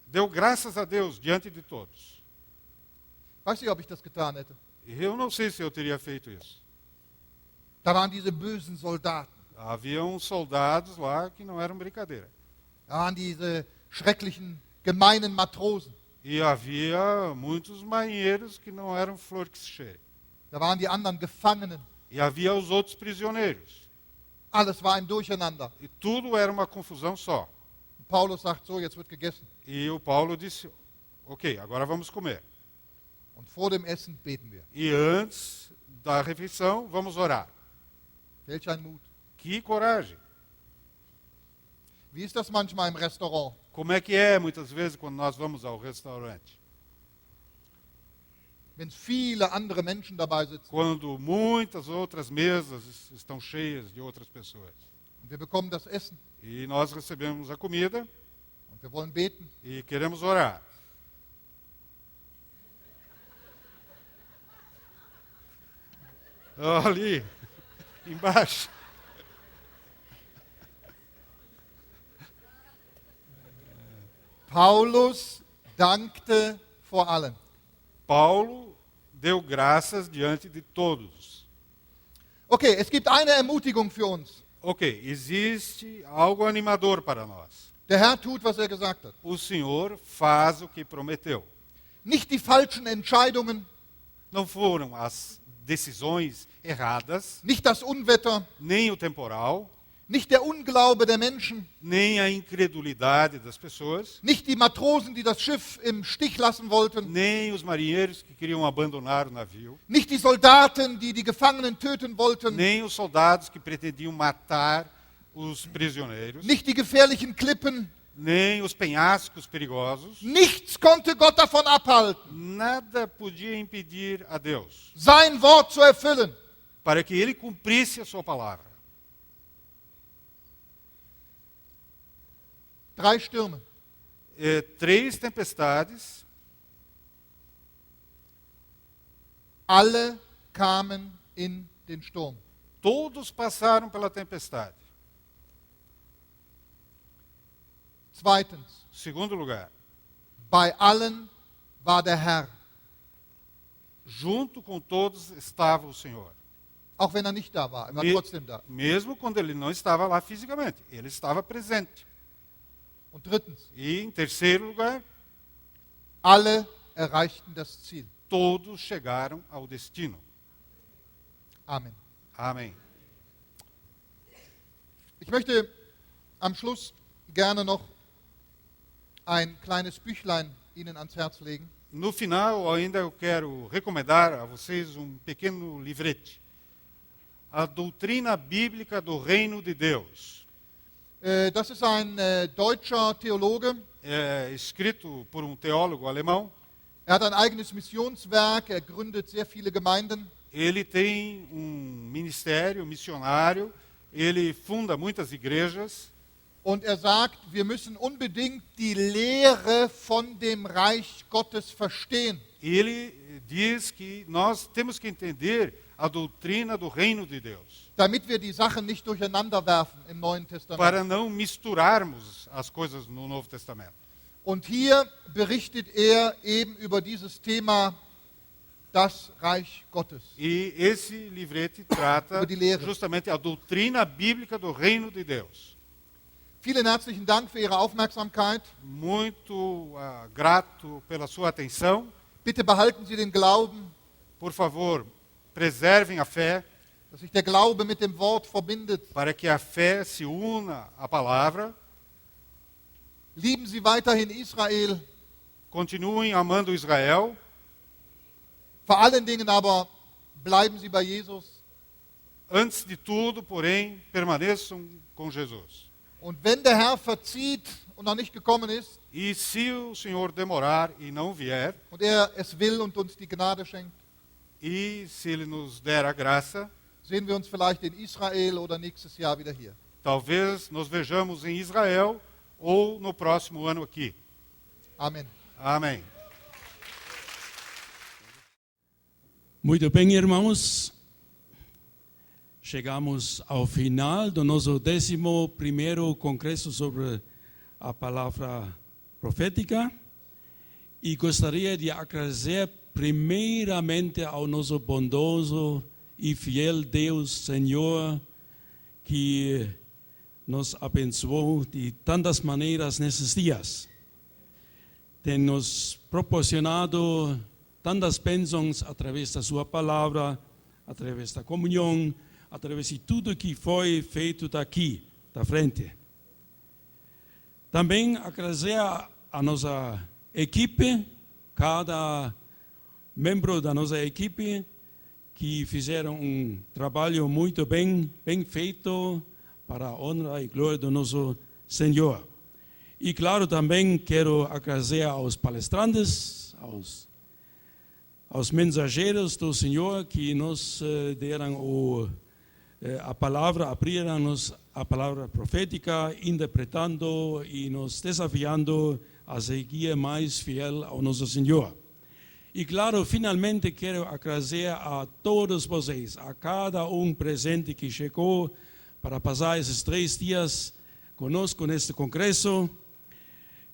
deu graças a Deus diante de todos. Weiß nicht, ob ich das getan hätte. Eu não sei se eu teria feito isso. Da waren diese bösen Soldaten. Haviam soldados lá que não eram brincadeira. Da waren diese schrecklichen, gemeinen Matrosen. E havia muitos marinheiros que não eram flor que se cheire. Da waren die anderen Gefangenen. E havia os outros prisioneiros. Alles war ein Durcheinander. E tudo era uma confusão só. Paulus sagt so, jetzt wird gegessen. E o Paulo disse, ok, agora vamos comer. Und vor dem Essen beten wir. E antes da refeição, vamos orar. Welch ein Mut. Que coragem. Wie ist das manchmal im Restaurant? Como é que é, muitas vezes, quando nós vamos ao restaurante? Wenn viele andere Menschen dabei sitzen Quando muitas outras mesas estão cheias de outras pessoas. und wir bekommen das Essen E nós recebemos a comida und wir wollen beten. e queremos orar. Ali, embaixo. Paulus dankte vor allen. Paulo deu graças diante de todos. Okay, es gibt eine Ermutigung für uns. Ok, existe algo animador para nós. Der Herr tut, was er gesagt hat. O Senhor faz o que prometeu. Nicht die falschen Entscheidungen, Não foram as decisões erradas, nicht das Unwetter, nem o temporal, nicht der Unglaube der Menschen, nem a incredulidade das pessoas, nicht die Matrosen, die das Schiff im Stich lassen wollten, nem os marinheiros que queriam abandonar o navio, nicht die Soldaten, die die Gefangenen töten wollten, nem os soldados que pretendiam matar os prisioneiros, nicht die gefährlichen Klippen. nem os penhascos perigosos. Nichts konnte Gott davon abhalten, Nada podia impedir a Deus sein Wort zu erfüllen. para que ele cumprisse a sua palavra. 3 Stürme. 3 tempestades, Alle kamen in den Sturm. todos passaram pela tempestade. Zweitens, Segundo lugar, bei allen war der Herr, junto com todos estava o Senhor. auch wenn er nicht da war, er war Me- trotzdem da. Mesmo quando ele não estava lá fisicamente, ele estava presente. Und drittens, E em terceiro lugar, alle erreichten das Ziel. todos chegaram ao destino. Amen. Amém. Ich möchte am Schluss gerne noch ein kleines Büchlein Ihnen ans Herz legen. No final, ainda eu quero recomendar a vocês um pequeno livrete. A Doutrina Bíblica do Reino de Deus. Das ist ein deutscher Theologe. É escrito por um teólogo alemão. Er hat ein eigenes Missionswerk, er gründet sehr viele Gemeinden. Ele tem um ministério missionário, ele funda muitas igrejas. Und er sagt, wir müssen unbedingt die Lehre von dem Reich Gottes verstehen. E ele diz que nós temos que entender a doutrina do reino de Deus, Damit wir die Sachen nicht durcheinander werfen im Neuen Testament. para não misturarmos as coisas no Novo Testamento. Und hier berichtet er eben über dieses Thema, das Reich Gottes. E esse livrete trata Über die Lehre. justamente a doutrina bíblica do reino de Deus. Vielen herzlichen Dank für Ihre Aufmerksamkeit. Muito grato pela sua atenção. Bitte behalten Sie den Glauben, Por favor, preservem a fé, dass sich der Glaube mit dem Wort verbindet. para que a fé se una à palavra. Lieben Sie weiterhin Israel, Continuem amando Israel, vor allen Dingen aber bleiben Sie bei Jesus. antes de tudo, porém, permaneçam com Jesus. Und wenn der Herr verzieht und noch nicht gekommen ist E se o Senhor demorar e não vier, und er es will und uns die Gnade schenkt, e se Ele nos der a graça, sehen wir uns vielleicht in Israel oder nächstes Jahr wieder hier. talvez nos vejamos em Israel ou no próximo ano aqui. Amen. Amém. Muito bem, irmãos. chegamos ao final do nosso 11º congresso sobre a palavra profética e gostaria de agradecer primeiramente ao nosso bondoso e fiel Deus, Senhor, que nos abençoou de tantas maneiras nesses dias. Tem nos proporcionado tantas bênçãos através da sua palavra, através da comunhão, através de tudo que foi feito daqui, da frente. Também agradecer a nossa equipe, cada membro da nossa equipe, que fizeram um trabalho muito bem feito para a honra e glória do nosso Senhor. E claro, também quero agradecer aos palestrantes, aos mensageiros do Senhor que nos deram a palavra, abriram-nos a palavra profética, interpretando e nos desafiando a seguir mais fiel ao nosso Senhor. E claro, finalmente quero agradecer a todos vocês, a cada presente que chegou para passar esses 3 dias conosco neste congresso.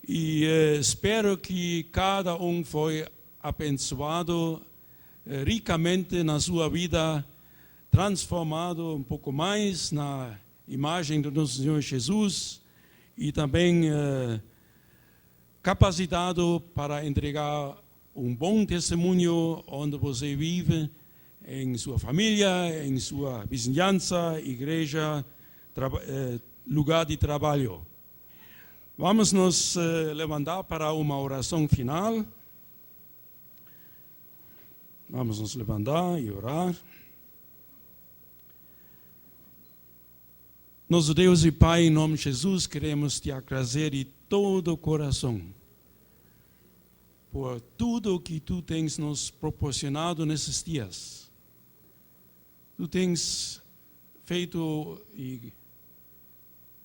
E espero que cada foi abençoado ricamente na sua vida, transformado pouco mais na imagem do nosso Senhor Jesus e também capacitado para entregar bom testemunho onde você vive, em sua família, em sua vizinhança, igreja, lugar de trabalho. Vamos nos levantar para uma oração final. Vamos nos levantar e orar. Nosso Deus e Pai, em nome de Jesus, queremos te agradecer de todo o coração por tudo que tu tens nos proporcionado nesses dias. Tu tens feito e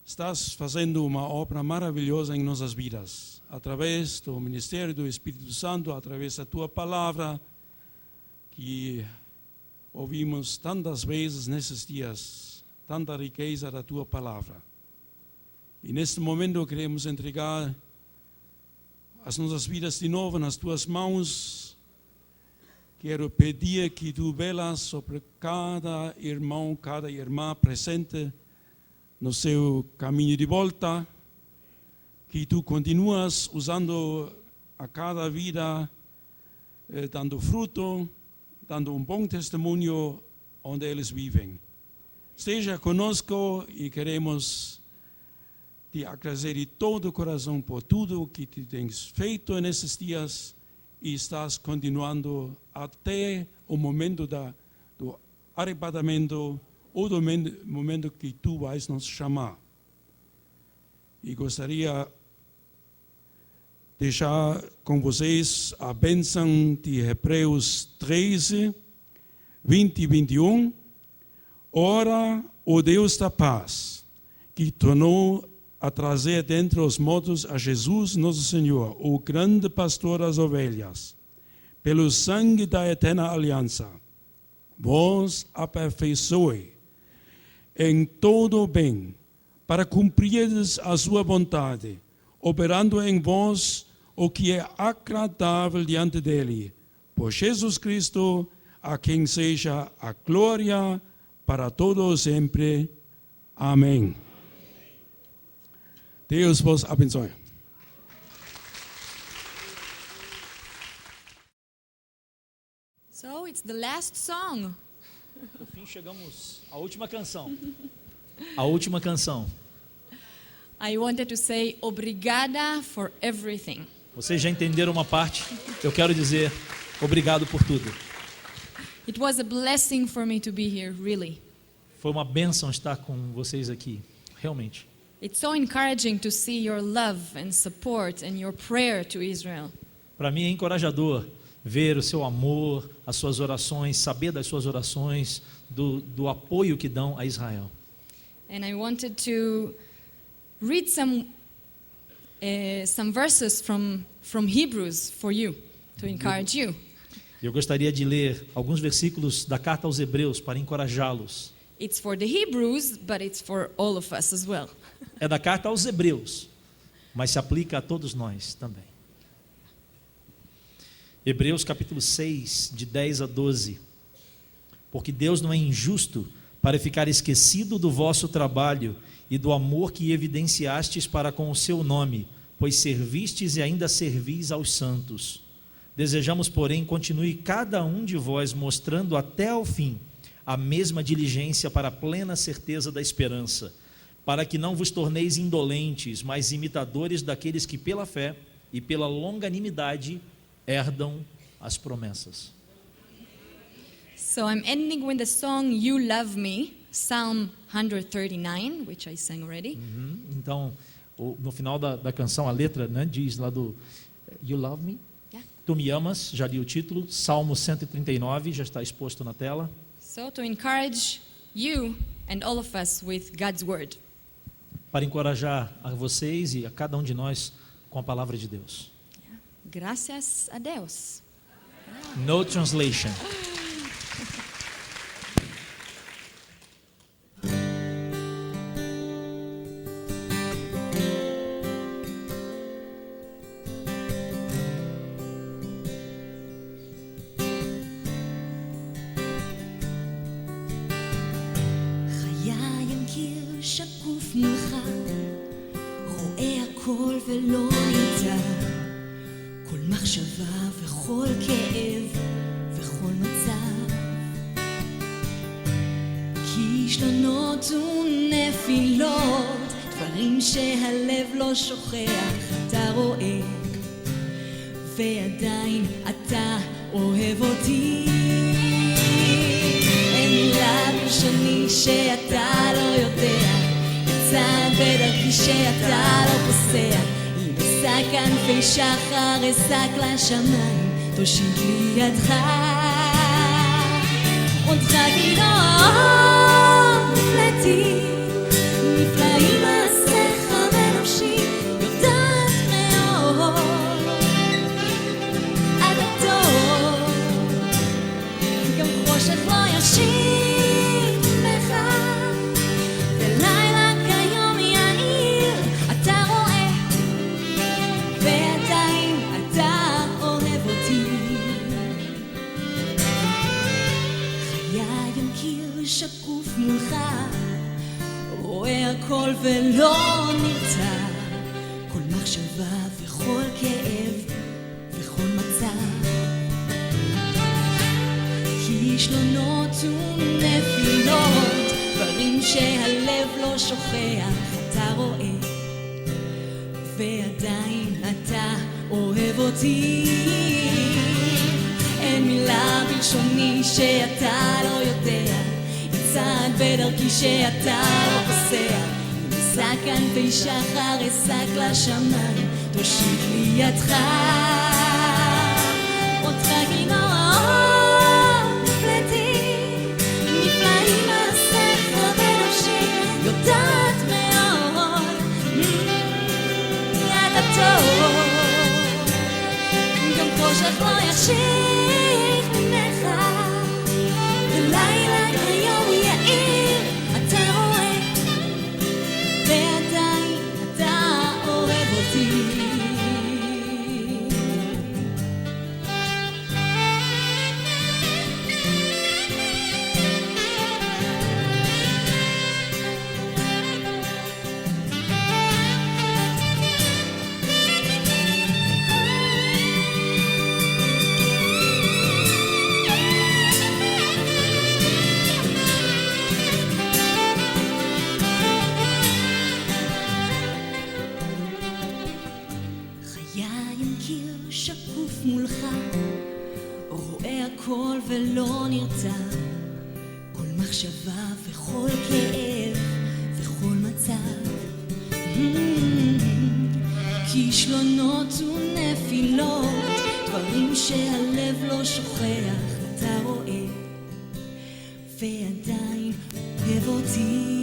estás fazendo uma obra maravilhosa em nossas vidas, através do ministério do Espírito Santo, através da tua palavra, que ouvimos tantas vezes nesses dias, tanta riqueza da tua palavra. E neste momento queremos entregar as nossas vidas de novo nas tuas mãos. Quero pedir que tu velas sobre cada irmão, cada irmã presente no seu caminho de volta, que tu continuas usando a cada vida, dando fruto, dando bom testemunho onde eles vivem. Esteja conosco e queremos te agradecer de todo o coração por tudo o que tu tens feito nesses dias e estás continuando até o momento do arrebatamento ou do momento que tu vais nos chamar. E gostaria de deixar com vocês a bênção de Hebreus 13, 20 e 21. Ora, o Deus da paz, que tornou a trazer dentre os mortos a Jesus, nosso Senhor, o grande pastor das ovelhas, pelo sangue da eterna aliança, vos aperfeiçoe em todo o bem, para cumprirdes a sua vontade, operando em vós o que é agradável diante dele. Por Jesus Cristo, a quem seja a glória para todos sempre. Amém. Deus vos abençoe. So it's the last song. No fim chegamos à última canção. A última canção. I wanted to say obrigada for everything. Vocês já entenderam uma parte? Eu quero dizer obrigado por tudo. It was a blessing for me to be here, really. Foi uma bênção estar com vocês aqui, realmente. It's so encouraging to see your love and support and your prayer to Israel. Para mim é encorajador ver o seu amor, as suas orações, saber das suas orações, do apoio que dão a Israel. And I wanted to read some verses from Hebrews for you, to encourage you. Eu gostaria de ler alguns versículos da carta aos Hebreus para encorajá-los. It's for the Hebrews, but it's for all of us as well. É da carta aos Hebreus, mas se aplica a todos nós também. Hebreus capítulo 6, de 10 a 12. Porque Deus não é injusto para ficar esquecido do vosso trabalho e do amor que evidenciastes para com o seu nome, pois servistes e ainda servis aos santos. Desejamos, porém, continue cada um de vós mostrando até ao fim a mesma diligência para a plena certeza da esperança, para que não vos torneis indolentes, mas imitadores daqueles que pela fé e pela longanimidade herdam as promessas. So I'm ending with the song You Love Me, Psalm 139, which I sang already. Então, no final da canção, a letra, né, diz lá do You Love Me, Yeah. Tu me amas, já li o título, Salmo 139, já está exposto na tela. So to encourage you and all of us with God's word. Para encorajar a vocês e a cada um de nós com a palavra de Deus. Gracias a Deus. No translation. חיי הם קיר שקוף מולך, רואה הכל ולא נמצא, כל מחשבה וכל כאב וכל מצב. כישלונות ונפילות, דברים שהלב לא שוכח, אתה רואה, ועדיין אתה אוהב אותי. אין מילה בלשוני שאתה לא יודע, צעד בדרכי שאתה לא פוסע. אם אשא כנפי שחר אשק לשמיים, תושיט לי ידך. אותך גדעון נפלאים, נפלאים מעשיך ונפשי יודעת מאוד. אתה טוב, גם חושך לא ישיב בך, ולילה כיום יאיר אתה רואה, ועדיין אתה אוהב אותי. חיי הם קיר שקוף מולך, רואה הכל ולא נרתע, כל מחשבה וכל כאב וכל מצב. כישלונות ונפילות, דברים שהלב לא שוכח, אתה רואה, ועדיין אתה אוהב אותי. אין מילה בלשוני שאתה לא יודע, צעד בדרכי שאתה לא פוסע. אם אשא כנפי שחר אשק לשמיים, תושיט לי ידך. אותך גדעון נפלאים, נפלאים מעשיך ונפשי יודעת מאוד. אתה טוב, גם חושך לא ישיך ממך, ולילה כיום יאיר אתה רואה, ועדיין אתה אוהב אותי. חיי הם קיר שקוף מולך, רואה הכל ולא נרתע, כל מחשבה וכל כאב וכל מצב. כישלונות ונפילות, דברים שהלב לא שוכח, אתה רואה, ועדיין אוהב אותי.